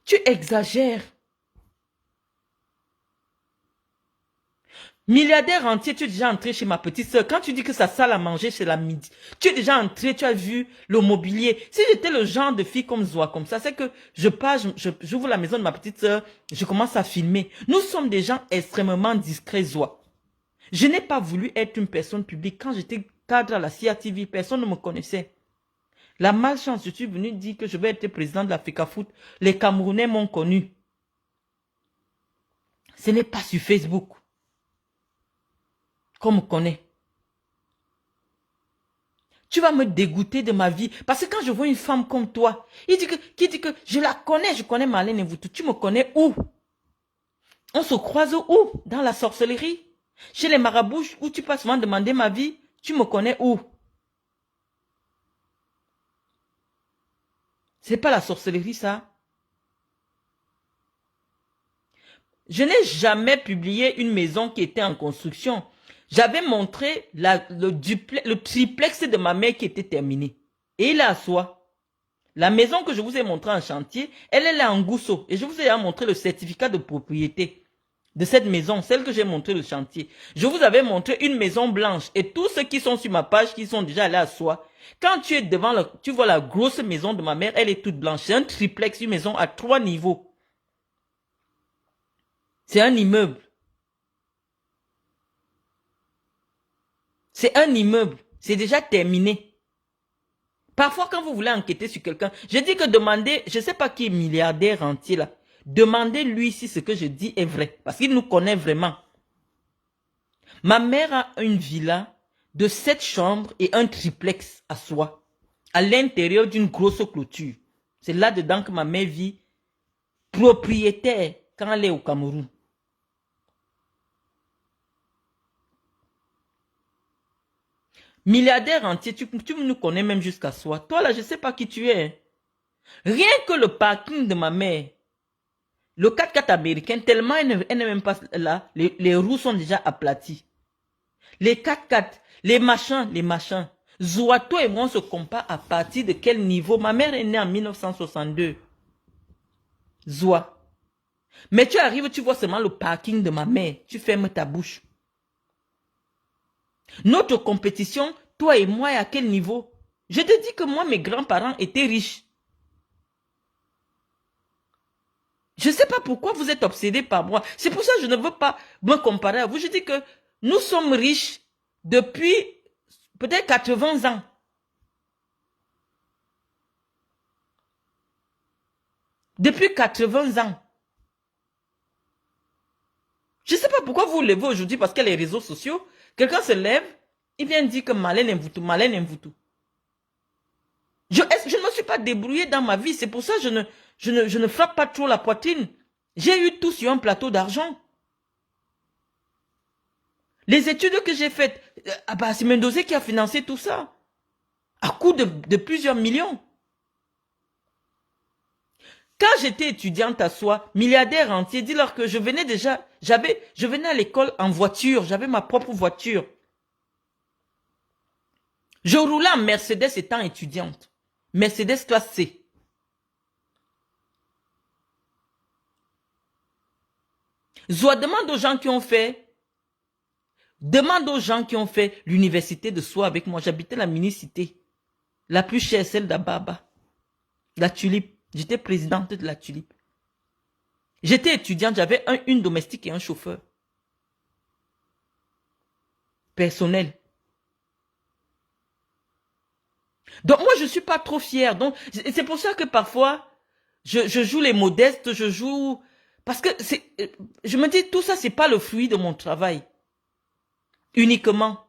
Tu exagères. Milliardaire entier, tu es déjà entré chez ma petite soeur. Quand tu dis que ça salle à manger chez la midi, tu es déjà entré, tu as vu le mobilier. Si j'étais le genre de fille comme Zoa, comme ça, c'est que je pars, j'ouvre la maison de ma petite soeur, je commence à filmer. Nous sommes des gens extrêmement discrets, Zoa. Je n'ai pas voulu être une personne publique. Quand j'étais cadre à la CRTV, personne ne me connaissait. La malchance, je suis venu dire que je vais être président de l'Africa Foot. Les Camerounais m'ont connu. Ce n'est pas sur Facebook qu'on me connaît. Tu vas me dégoûter de ma vie. Parce que quand je vois une femme comme toi, qui dit que je la connais, je connais Marlène Mvoutou. Tu me connais où? On se croise où? Dans la sorcellerie? Chez les marabouts où tu passes souvent demander ma vie? Tu me connais où? C'est pas la sorcellerie ça? Je n'ai jamais publié une maison qui était en construction. J'avais montré le triplex de ma mère qui était terminé. Et il est à Soi. La maison que je vous ai montrée en chantier, elle est là en Gousso. Et je vous ai montré le certificat de propriété de cette maison, celle que j'ai montré le chantier. Je vous avais montré une maison blanche. Et tous ceux qui sont sur ma page, qui sont déjà allés à Soi, quand tu es devant, tu vois la grosse maison de ma mère, elle est toute blanche. C'est un triplex, une maison à 3 niveaux. C'est un immeuble. C'est un immeuble. C'est déjà terminé. Parfois, quand vous voulez enquêter sur quelqu'un, je dis que demandez, je ne sais pas qui est milliardaire entier là, demandez-lui si ce que je dis est vrai. Parce qu'il nous connaît vraiment. Ma mère a une villa de 7 chambres et un triplex à Soi, à l'intérieur d'une grosse clôture. C'est là-dedans que ma mère vit, propriétaire, quand elle est au Cameroun. Milliardaire entier, tu nous connais même jusqu'à Soi. Toi là, je ne sais pas qui tu es. Rien que le parking de ma mère, le 4x4 américain, tellement elle n'est même pas là, les roues sont déjà aplaties. Les 4x4, les machins. Zouato et moi on se compare à partir de quel niveau? Ma mère est née en 1962. Zoua. Mais tu arrives, tu vois seulement le parking de ma mère. Tu fermes ta bouche. Notre compétition, toi et moi, est à quel niveau? Je te dis que moi, mes grands-parents étaient riches. Je ne sais pas pourquoi vous êtes obsédés par moi. C'est pour ça que je ne veux pas me comparer à vous. Je dis que nous sommes riches depuis peut-être 80 ans. Depuis 80 ans. Je ne sais pas pourquoi vous vous levez aujourd'hui parce qu'il y a les réseaux sociaux. Quelqu'un se lève, il vient dire que Marlène aime vous tout, Marlène aime vous tout. Je ne me suis pas débrouillée dans ma vie. C'est pour ça que je ne frappe pas trop la poitrine. J'ai eu tout sur un plateau d'argent. Les études que j'ai faites, c'est Mendoza qui a financé tout ça. À coût de plusieurs millions. Quand j'étais étudiante à soi, milliardaire entier, dis-leur que je venais déjà, je venais à l'école en voiture, j'avais ma propre voiture. Je roulais en Mercedes étant étudiante. Mercedes classe C. Zoa, demande aux gens qui ont fait l'université de Soie avec moi. J'habitais la mini-cité. La plus chère, celle d'Ababa. La Tulipe. J'étais présidente de la Tulipe. J'étais étudiante, j'avais une domestique et un chauffeur. Personnel. Donc moi, je ne suis pas trop fière. Donc c'est pour ça que parfois, je joue les modestes, je joue... Parce que je me dis, tout ça, c'est pas le fruit de mon travail. Uniquement.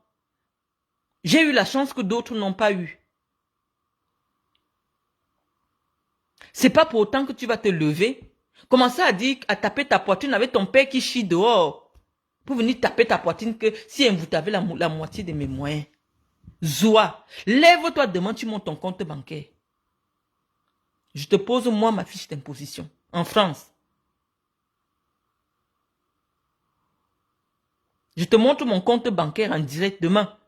J'ai eu la chance que d'autres n'ont pas eu. C'est pas pour autant que tu vas te lever, commencer à dire, à taper ta poitrine avec ton père qui chie dehors, pour venir taper ta poitrine que si vous t'avez la moitié de mes moyens. Zoa, lève-toi demain, tu montes ton compte bancaire. Je te pose moi ma fiche d'imposition en France. Je te montre mon compte bancaire en direct demain.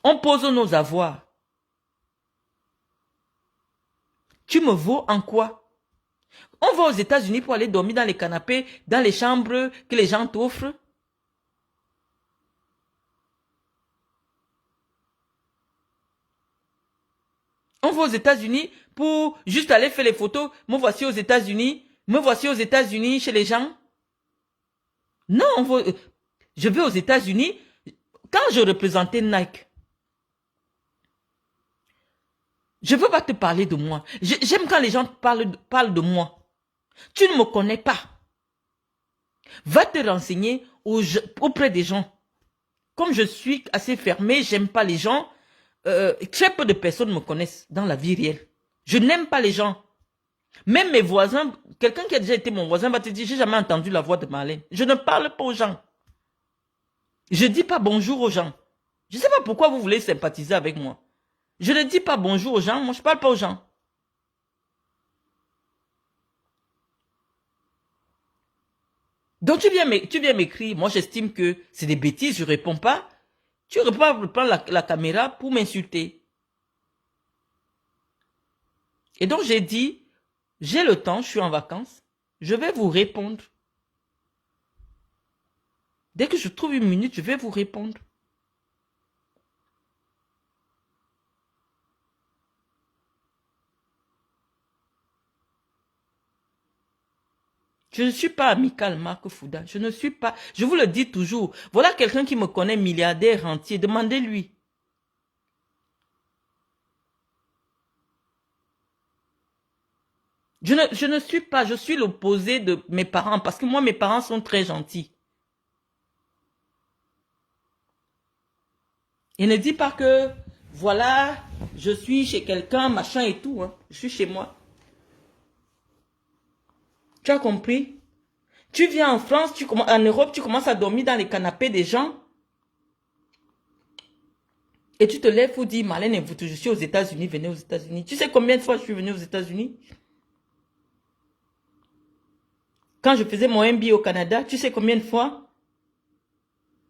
On pose nos avoirs. Tu me vaux en quoi? On va aux États-Unis pour aller dormir dans les canapés, dans les chambres que les gens t'offrent. On va aux États-Unis pour juste aller faire les photos. Me voici aux États-Unis. Me voici aux États-Unis chez les gens. Non, je vais aux États-Unis. Quand je représentais Nike, je ne veux pas te parler de moi. J'aime quand les gens parlent de moi. Tu ne me connais pas. Va te renseigner auprès des gens. Comme je suis assez fermé, j'aime pas les gens. Très peu de personnes me connaissent dans la vie réelle. Je n'aime pas les gens. Même mes voisins, quelqu'un qui a déjà été mon voisin va te dire, j'ai jamais entendu la voix de Marlène. Je ne parle pas aux gens. Je ne dis pas bonjour aux gens. Je ne sais pas pourquoi vous voulez sympathiser avec moi. Je ne dis pas bonjour aux gens, moi je ne parle pas aux gens. Donc tu viens m'écrire, moi j'estime que c'est des bêtises, je ne réponds pas. Tu reprends la caméra pour m'insulter. Et donc j'ai dit, j'ai le temps, je suis en vacances, je vais vous répondre. Dès que je trouve une minute, je vais vous répondre. Je ne suis pas amical, Marc Fouda. Je ne suis pas... Je vous le dis toujours. Voilà quelqu'un qui me connaît milliardaire entier. Demandez-lui. Je ne suis pas... Je suis l'opposé de mes parents. Parce que moi, mes parents sont très gentils. Et ne dis pas que... Voilà, je suis chez quelqu'un, machin et tout. Hein. Je suis chez moi. Tu as compris? Tu viens en France, en Europe, tu commences à dormir dans les canapés des gens. Et tu te lèves pour dire, Marlène, je suis aux États-Unis, venez aux États-Unis. Tu sais combien de fois je suis venu aux États-Unis? Quand je faisais mon MBA au Canada, tu sais combien de fois?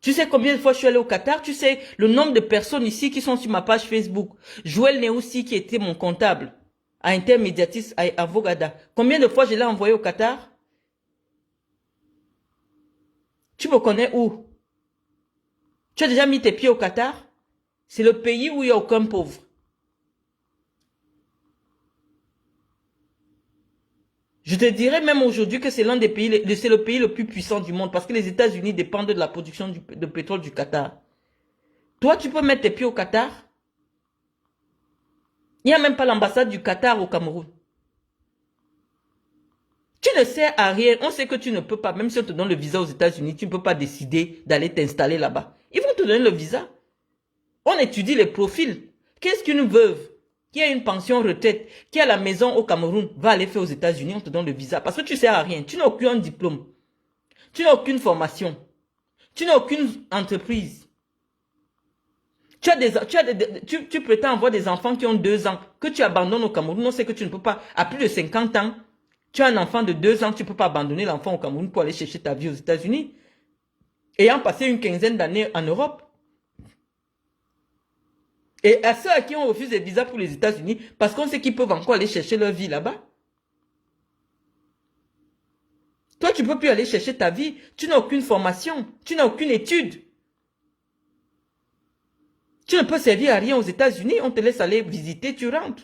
Tu sais combien de fois je suis allé au Qatar? Tu sais le nombre de personnes ici qui sont sur ma page Facebook. Joël Néoussi qui était mon comptable à intermédiatrice à Vogada. Combien de fois je l'ai envoyé au Qatar? Tu me connais où? Tu as déjà mis tes pieds au Qatar? C'est le pays où il n'y a aucun pauvre. Je te dirais même aujourd'hui que c'est l'un des pays, c'est le pays le plus puissant du monde parce que les États-Unis dépendent de la production de pétrole du Qatar. Toi, tu peux mettre tes pieds au Qatar? Il n'y a même pas l'ambassade du Qatar au Cameroun. Tu ne sers à rien. On sait que tu ne peux pas, même si on te donne le visa aux États-Unis, tu ne peux pas décider d'aller t'installer là-bas. Ils vont te donner le visa. On étudie les profils. Qu'est-ce qu'une veuve qui a une pension retraite, qui a la maison au Cameroun, va aller faire aux États-Unis, on te donne le visa. Parce que tu ne sers à rien. Tu n'as aucun diplôme. Tu n'as aucune formation. Tu n'as aucune entreprise. Tu prétends avoir des enfants qui ont 2 ans, que tu abandonnes au Cameroun. On sait que tu ne peux pas, à plus de 50 ans, tu as un enfant de 2 ans, tu ne peux pas abandonner l'enfant au Cameroun pour aller chercher ta vie aux États-Unis. Ayant passé une quinzaine d'années en Europe. Et à ceux à qui on refuse des visas pour les États-Unis, parce qu'on sait qu'ils peuvent encore aller chercher leur vie là-bas. Toi, tu ne peux plus aller chercher ta vie. Tu n'as aucune formation. Tu n'as aucune étude. Tu ne peux servir à rien aux États-Unis. On te laisse aller visiter, tu rentres.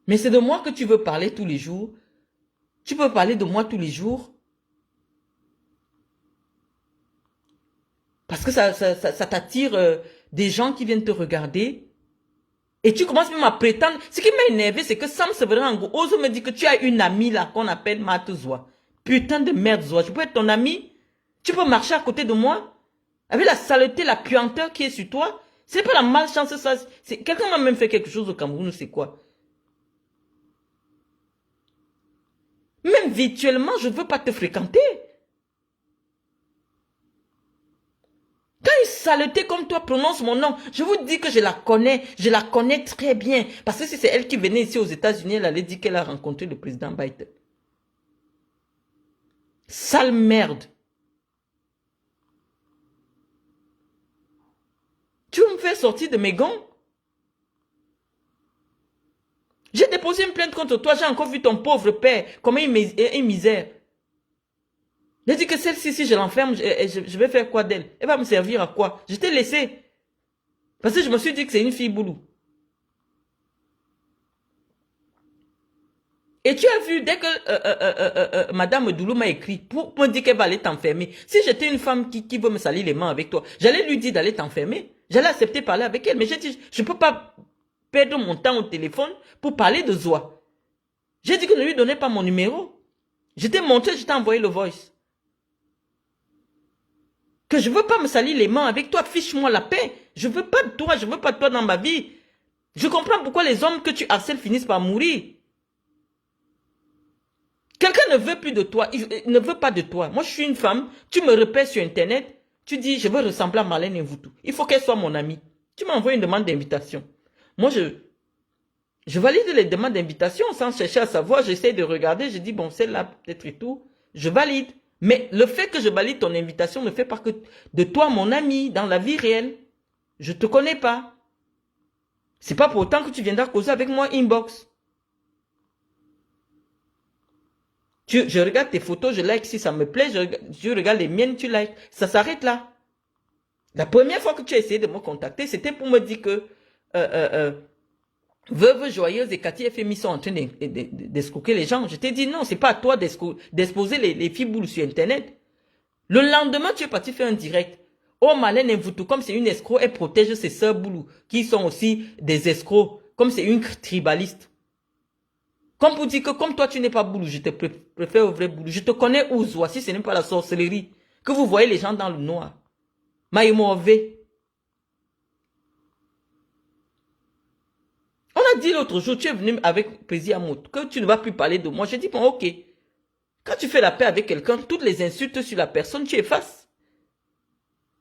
Mais c'est de moi que tu veux parler tous les jours. Tu peux parler de moi tous les jours. Parce que ça t'attire des gens qui viennent te regarder. Et tu commences même à prétendre. Ce qui m'a énervé, c'est que Sam Severin ose me dire que tu as une amie là qu'on appelle Matzoua. Putain de merde, Zoua. Je peux être ton ami? Tu peux marcher à côté de moi? Avec la saleté, la puanteur qui est sur toi? C'est pas la malchance, ça. Quelqu'un m'a même fait quelque chose au Cameroun, c'est quoi? Même virtuellement, je ne veux pas te fréquenter. Quand une saleté comme toi prononce mon nom, je vous dis que je la connais très bien. Parce que si c'est elle qui venait ici aux États-Unis, elle allait dire qu'elle a rencontré le président Biden. Sale merde. Tu veux me faire sortir de mes gonds? J'ai déposé une plainte contre toi, j'ai encore vu ton pauvre père, comment il est misère. J'ai dit que celle-ci, si je l'enferme, je vais faire quoi d'elle? Elle va me servir à quoi? Je t'ai laissé. Parce que je me suis dit que c'est une fille boulou. Et tu as vu, dès que Madame Doulou m'a écrit pour me dire qu'elle va aller t'enfermer. Si j'étais une femme qui veut me salir les mains avec toi, j'allais lui dire d'aller t'enfermer. J'allais accepter parler avec elle. Mais j'ai dit, je ne peux pas perdre mon temps au téléphone pour parler de Zoua. J'ai dit que ne lui donnez pas mon numéro. Je t'ai montré, je t'ai envoyé le voice. Que je ne veux pas me salir les mains avec toi, fiche-moi la paix. Je ne veux pas de toi, je ne veux pas de toi dans ma vie. Je comprends pourquoi les hommes que tu harcèles finissent par mourir. Quelqu'un ne veut plus de toi, il ne veut pas de toi. Moi, je suis une femme, tu me repères sur Internet, tu dis, je veux ressembler à Marlène Mvutu. Il faut qu'elle soit mon amie. Tu m'envoies une demande d'invitation. Moi, je valide les demandes d'invitation sans chercher à savoir, j'essaie de regarder, je dis, bon, celle-là, peut-être et tout, je valide. Mais le fait que je valide ton invitation ne fait pas que de toi mon ami dans la vie réelle. Je ne te connais pas. C'est pas pour autant que tu viendras causer avec moi inbox. Je regarde tes photos, je like si ça me plaît, je regarde les miennes, tu likes. Ça s'arrête là. La première fois que tu as essayé de me contacter, c'était pour me dire que Veuve Joyeuse et Cathy FMI sont en train d'escroquer les gens. Je t'ai dit non, c'est pas à toi d'exposer les filles boules sur Internet. Le lendemain, tu es parti faire un direct. Oh, Marlène Mvutu, comme c'est une escroc, elle protège ses sœurs boulous, qui sont aussi des escrocs, comme c'est une tribaliste. Comme pour dire que comme toi tu n'es pas boulou, je te préfère au vrai boulou. Je te connais où, si ce n'est pas la sorcellerie. Que vous voyez les gens dans le noir. Maïmové. On a dit l'autre jour, tu es venu avec plaisir à moi, que tu ne vas plus parler de moi. J'ai dit, bon, ok. Quand tu fais la paix avec quelqu'un, toutes les insultes sur la personne, tu effaces.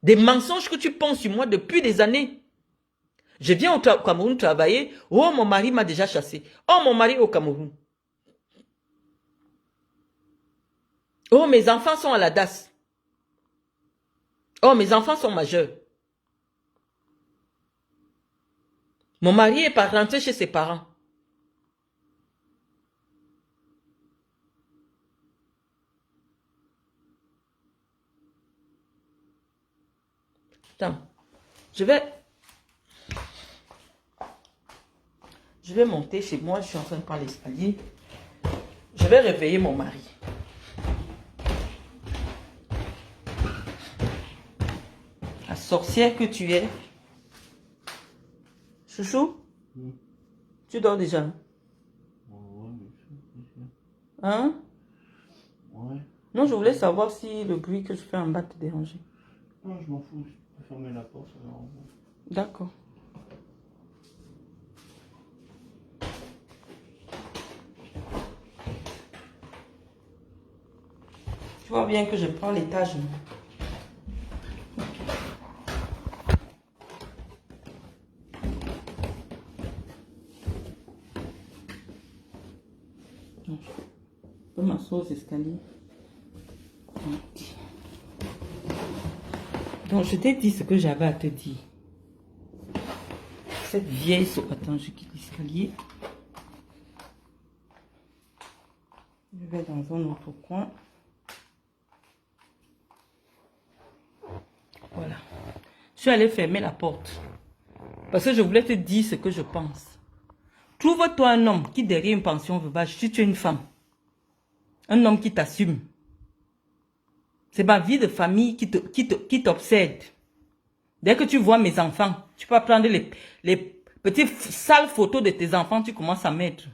Des mensonges que tu penses sur moi depuis des années. Je viens au Cameroun travailler. Oh, mon mari m'a déjà chassé. Oh, mon mari au Cameroun. Oh, mes enfants sont à la DAS. Oh, mes enfants sont majeurs. Mon mari est pas rentré chez ses parents. Attends, je vais monter chez moi. Je suis en train de prendre l'escalier. Je vais réveiller mon mari. La sorcière que tu es. Chouchou, tu dors déjà? Hein? Ouais. Non, je voulais savoir si le bruit que je fais en bas te dérangeait. Non, je m'en fous. Je peux fermer la porte. D'accord. Tu vois bien que je prends l'étage. Je peux m'asseoir aux escaliers. Donc, je t'ai dit ce que j'avais à te dire. Cette vieille... Attends, je quitte l'escalier. Je vais dans un autre coin. Voilà. Je suis allée fermer la porte. Parce que je voulais te dire ce que je pense. Trouve-toi un homme qui, derrière une pension veuvage, si tu es une femme, un homme qui t'assume. C'est ma vie de famille qui t'obsède. Dès que tu vois mes enfants, tu peux prendre les petites sales photos de tes enfants, tu commences à mettre.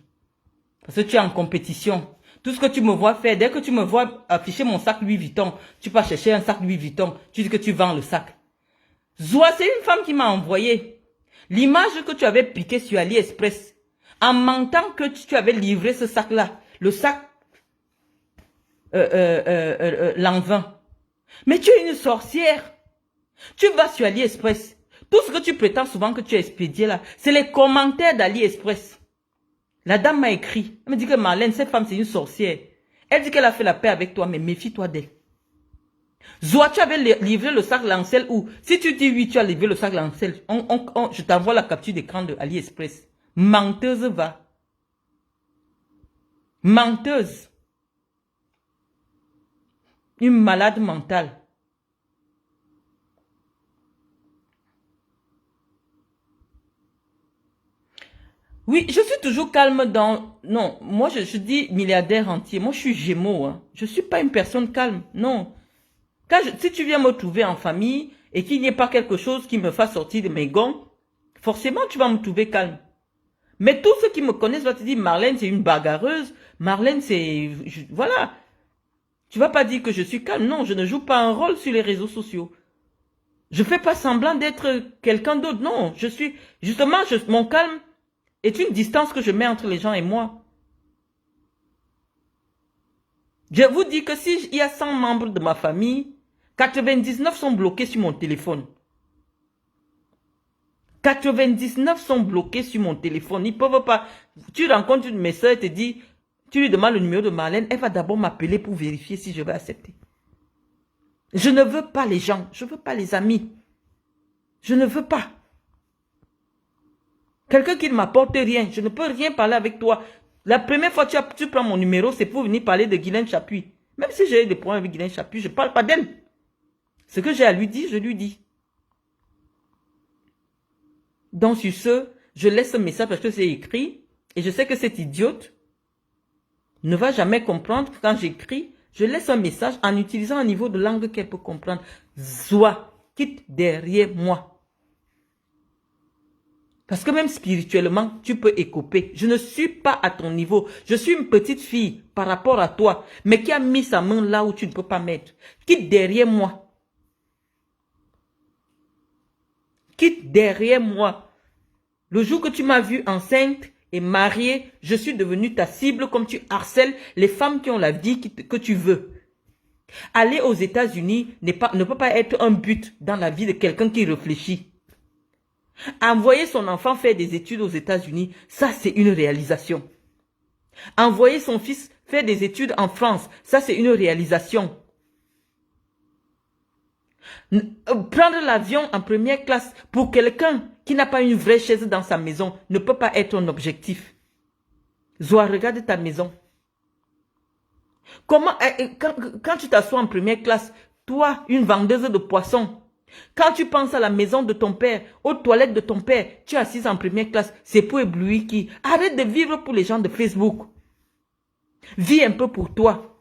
Parce que tu es en compétition. Tout ce que tu me vois faire, dès que tu me vois afficher mon sac Louis Vuitton, tu peux chercher un sac Louis Vuitton, tu dis que tu vends le sac. Zoa, c'est une femme qui m'a envoyé l'image que tu avais piquée sur AliExpress en mentant que tu avais livré ce sac-là, le sac Lanvin. Mais tu es une sorcière. Tu vas sur AliExpress. Tout ce que tu prétends souvent que tu as expédié là, c'est les commentaires d'AliExpress. La dame m'a écrit. Elle me dit que Marlène, cette femme, c'est une sorcière. Elle dit qu'elle a fait la paix avec toi, mais méfie-toi d'elle. Zoa, tu avais livré le sac Lancel où, si tu dis oui, tu as livré le sac Lancel, je t'envoie la capture d'écran de AliExpress. Menteuse va. Menteuse. Une malade mentale. Oui, je suis toujours calme dans... Non, moi je dis milliardaire entier. Moi je suis Gémeaux. Hein. Je ne suis pas une personne calme. Non. Si tu viens me trouver en famille et qu'il n'y ait pas quelque chose qui me fasse sortir de mes gonds, forcément tu vas me trouver calme. Mais tous ceux qui me connaissent vont te dire Marlène c'est une bagarreuse. Marlène c'est... Voilà. Tu vas pas dire que je suis calme. Non, je ne joue pas un rôle sur les réseaux sociaux. Je fais pas semblant d'être quelqu'un d'autre. Non, je suis... Justement, mon calme est une distance que je mets entre les gens et moi. Je vous dis que s'il y a 100 membres de ma famille, 99 sont bloqués sur mon téléphone. 99 sont bloqués sur mon téléphone. Ils peuvent pas... Tu rencontres une de mes soeurs et te dis... Tu lui demandes le numéro de Marlène, elle va d'abord m'appeler pour vérifier si je vais accepter. Je ne veux pas les gens, je ne veux pas les amis. Je ne veux pas. Quelqu'un qui ne m'apporte rien, je ne peux rien parler avec toi. La première fois que tu prends mon numéro, c'est pour venir parler de Guylaine Chapuis. Même si j'ai des problèmes avec Guylaine Chapuis, je ne parle pas d'elle. Ce que j'ai à lui dire, je lui dis. Donc sur ce, je laisse ce message parce que c'est écrit. Et je sais que cette idiote ne va jamais comprendre que quand j'écris, je laisse un message en utilisant un niveau de langue qu'elle peut comprendre. Zoa, quitte derrière moi. Parce que même spirituellement, tu peux écoper. Je ne suis pas à ton niveau. Je suis une petite fille par rapport à toi, mais qui a mis sa main là où tu ne peux pas mettre. Quitte derrière moi. Quitte derrière moi. Le jour que tu m'as vue enceinte et mariée, je suis devenue ta cible comme tu harcèles les femmes qui ont la vie que tu veux. Aller aux États-Unis ne peut pas être un but dans la vie de quelqu'un qui réfléchit. Envoyer son enfant faire des études aux États-Unis, ça c'est une réalisation. Envoyer son fils faire des études en France, ça c'est une réalisation. Prendre l'avion en première classe pour quelqu'un qui n'a pas une vraie chaise dans sa maison ne peut pas être un objectif. Zoa, regarde ta maison. Comment, quand tu t'assois en première classe, toi, une vendeuse de poissons, quand tu penses à la maison de ton père, aux toilettes de ton père, tu es assise en première classe, c'est pour éblouir qui? Arrête de vivre pour les gens de Facebook. Vis un peu pour toi.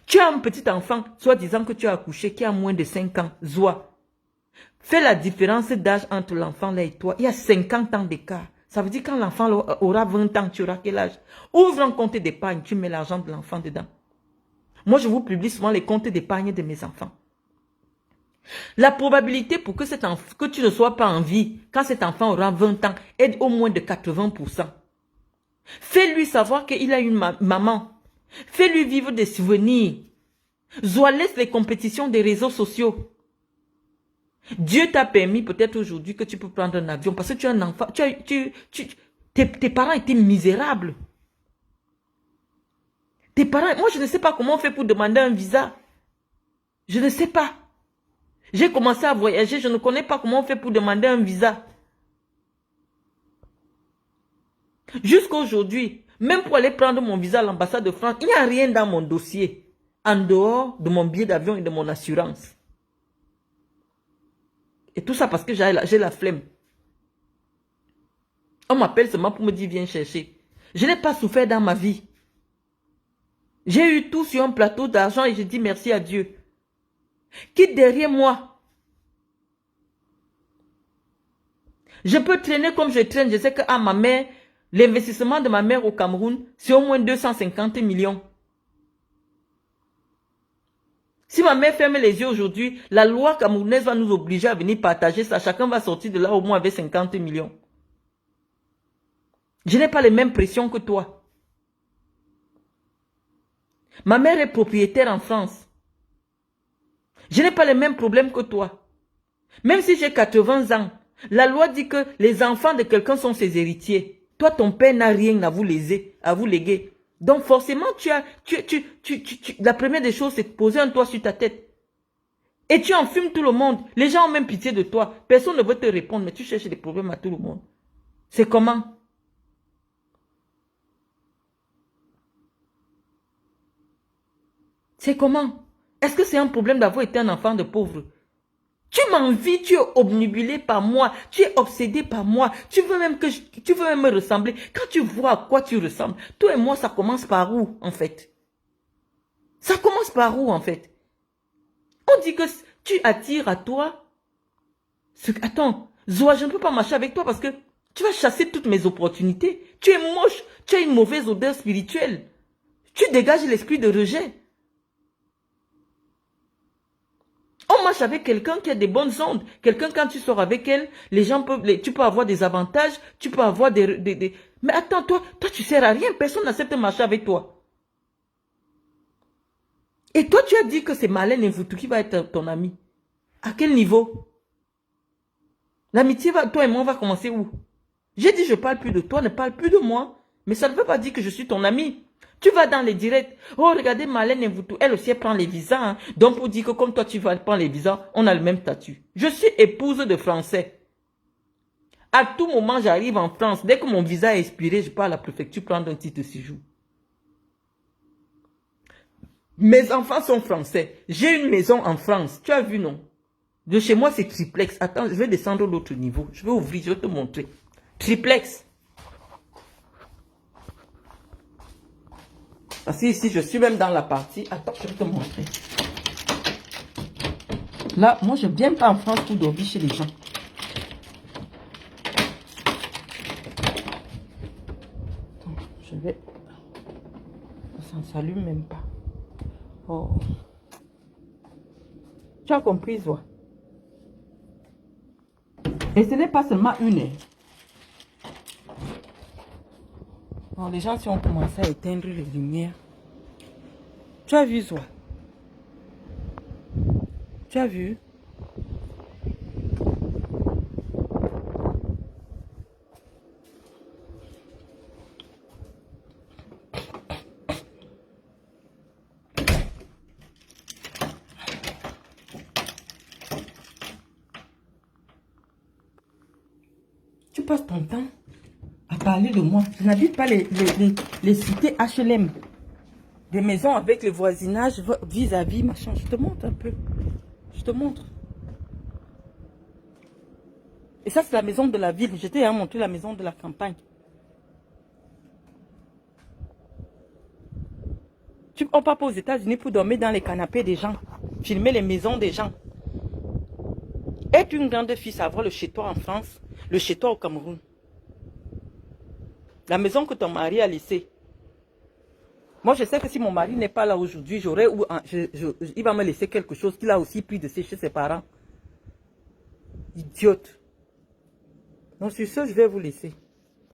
Tu as un petit enfant, soi-disant que tu as accouché, qui a moins de 5 ans, Zoa. Fais la différence d'âge entre l'enfant là et toi. Il y a 50 ans d'écart. Ça veut dire quand l'enfant aura 20 ans, tu auras quel âge? Ouvre un compte d'épargne, tu mets l'argent de l'enfant dedans. Moi, je vous publie souvent les comptes d'épargne de mes enfants. La probabilité pour que tu ne sois pas en vie, quand cet enfant aura 20 ans, est au moins de 80%. Fais-lui savoir qu'il a une maman. Fais-lui vivre des souvenirs. Zoa, laisse les compétitions des réseaux sociaux. Dieu t'a permis peut-être aujourd'hui que tu peux prendre un avion parce que tu es un enfant. Tes parents étaient misérables. Tes parents, moi je ne sais pas comment on fait pour demander un visa. Je ne sais pas. J'ai commencé à voyager, je ne connais pas comment on fait pour demander un visa. Jusqu'à aujourd'hui, même pour aller prendre mon visa à l'ambassade de France, il n'y a rien dans mon dossier, en dehors de mon billet d'avion et de mon assurance. Et tout ça parce que j'ai la flemme. On m'appelle seulement pour me dire viens chercher. Je n'ai pas souffert dans ma vie. J'ai eu tout sur un plateau d'argent et je dis merci à Dieu. Quitte derrière moi. Je peux traîner comme je traîne. Je sais que ma mère, l'investissement de ma mère au Cameroun, c'est au moins 250 millions. Si ma mère ferme les yeux aujourd'hui, la loi camerounaise va nous obliger à venir partager ça. Chacun va sortir de là au moins avec 50 millions. Je n'ai pas les mêmes pressions que toi. Ma mère est propriétaire en France. Je n'ai pas les mêmes problèmes que toi. Même si j'ai 80 ans, la loi dit que les enfants de quelqu'un sont ses héritiers. Toi, ton père n'a rien à vous léguer. Donc forcément, la première des choses, c'est de poser un toit sur ta tête. Et tu enfumes tout le monde. Les gens ont même pitié de toi. Personne ne veut te répondre, mais tu cherches des problèmes à tout le monde. C'est comment? C'est comment? Est-ce que c'est un problème d'avoir été un enfant de pauvre? Tu m'envies, tu es obnubilé par moi, tu es obsédé par moi, tu veux même me ressembler. Quand tu vois à quoi tu ressembles, toi et moi, ça commence par où, en fait? Ça commence par où, en fait? On dit que tu attires à toi. Attends, Zoa, je ne peux pas marcher avec toi parce que tu vas chasser toutes mes opportunités. Tu es moche, tu as une mauvaise odeur spirituelle. Tu dégages l'esprit de rejet. On marche avec quelqu'un qui a des bonnes ondes. Quelqu'un, quand tu sors avec elle, tu peux avoir des avantages, tu peux avoir des... Mais attends, toi, tu sers à rien. Personne n'accepte de marcher avec toi. Et toi, tu as dit que c'est Marlène Mvutu qui va être ton ami. À quel niveau? L'amitié, toi et moi, on va commencer où? J'ai dit, je ne parle plus de toi, ne parle plus de moi. Mais ça ne veut pas dire que je suis ton ami. Tu vas dans les directs. Oh, regardez Marlène Mvutu. Elle aussi, elle prend les visas. Hein. Donc, pour dire que comme toi, tu vas prendre les visas, on a le même statut. Je suis épouse de Français. À tout moment, j'arrive en France. Dès que mon visa est expiré, je pars à la préfecture prendre un titre de séjour. Mes enfants sont français. J'ai une maison en France. Tu as vu, non? De chez moi, c'est triplex. Attends, je vais descendre l'autre niveau. Je vais ouvrir, je vais te montrer. Triplex. Parce que ici, je suis même dans la partie... Attends, je vais te montrer. Là, moi, je ne viens pas en France pour dormir chez les gens. Attends, je vais... Ça ne s'allume même pas. Oh. Tu as compris, toi? Et ce n'est pas seulement une. Bon, les gens, si on commence à éteindre les lumières. Tu as vu, toi? Tu as vu? Tu passes ton temps à parler de moi. Je n'habite pas les cités HLM. Des maisons avec le voisinage vis-à-vis, machin. Je te montre un peu. Je te montre. Et ça, c'est la maison de la ville. Je t'ai montré la maison de la campagne. On part pas aux États-Unis pour dormir dans les canapés des gens. Filmer les maisons des gens. Être une grande fille, savoir le chez-toi en France, le chez-toi au Cameroun. La maison que ton mari a laissée. Moi, je sais que si mon mari n'est pas là aujourd'hui, il va me laisser quelque chose qu'il a aussi pris de chez ses parents. Idiote. Donc, sur ce, je vais vous laisser.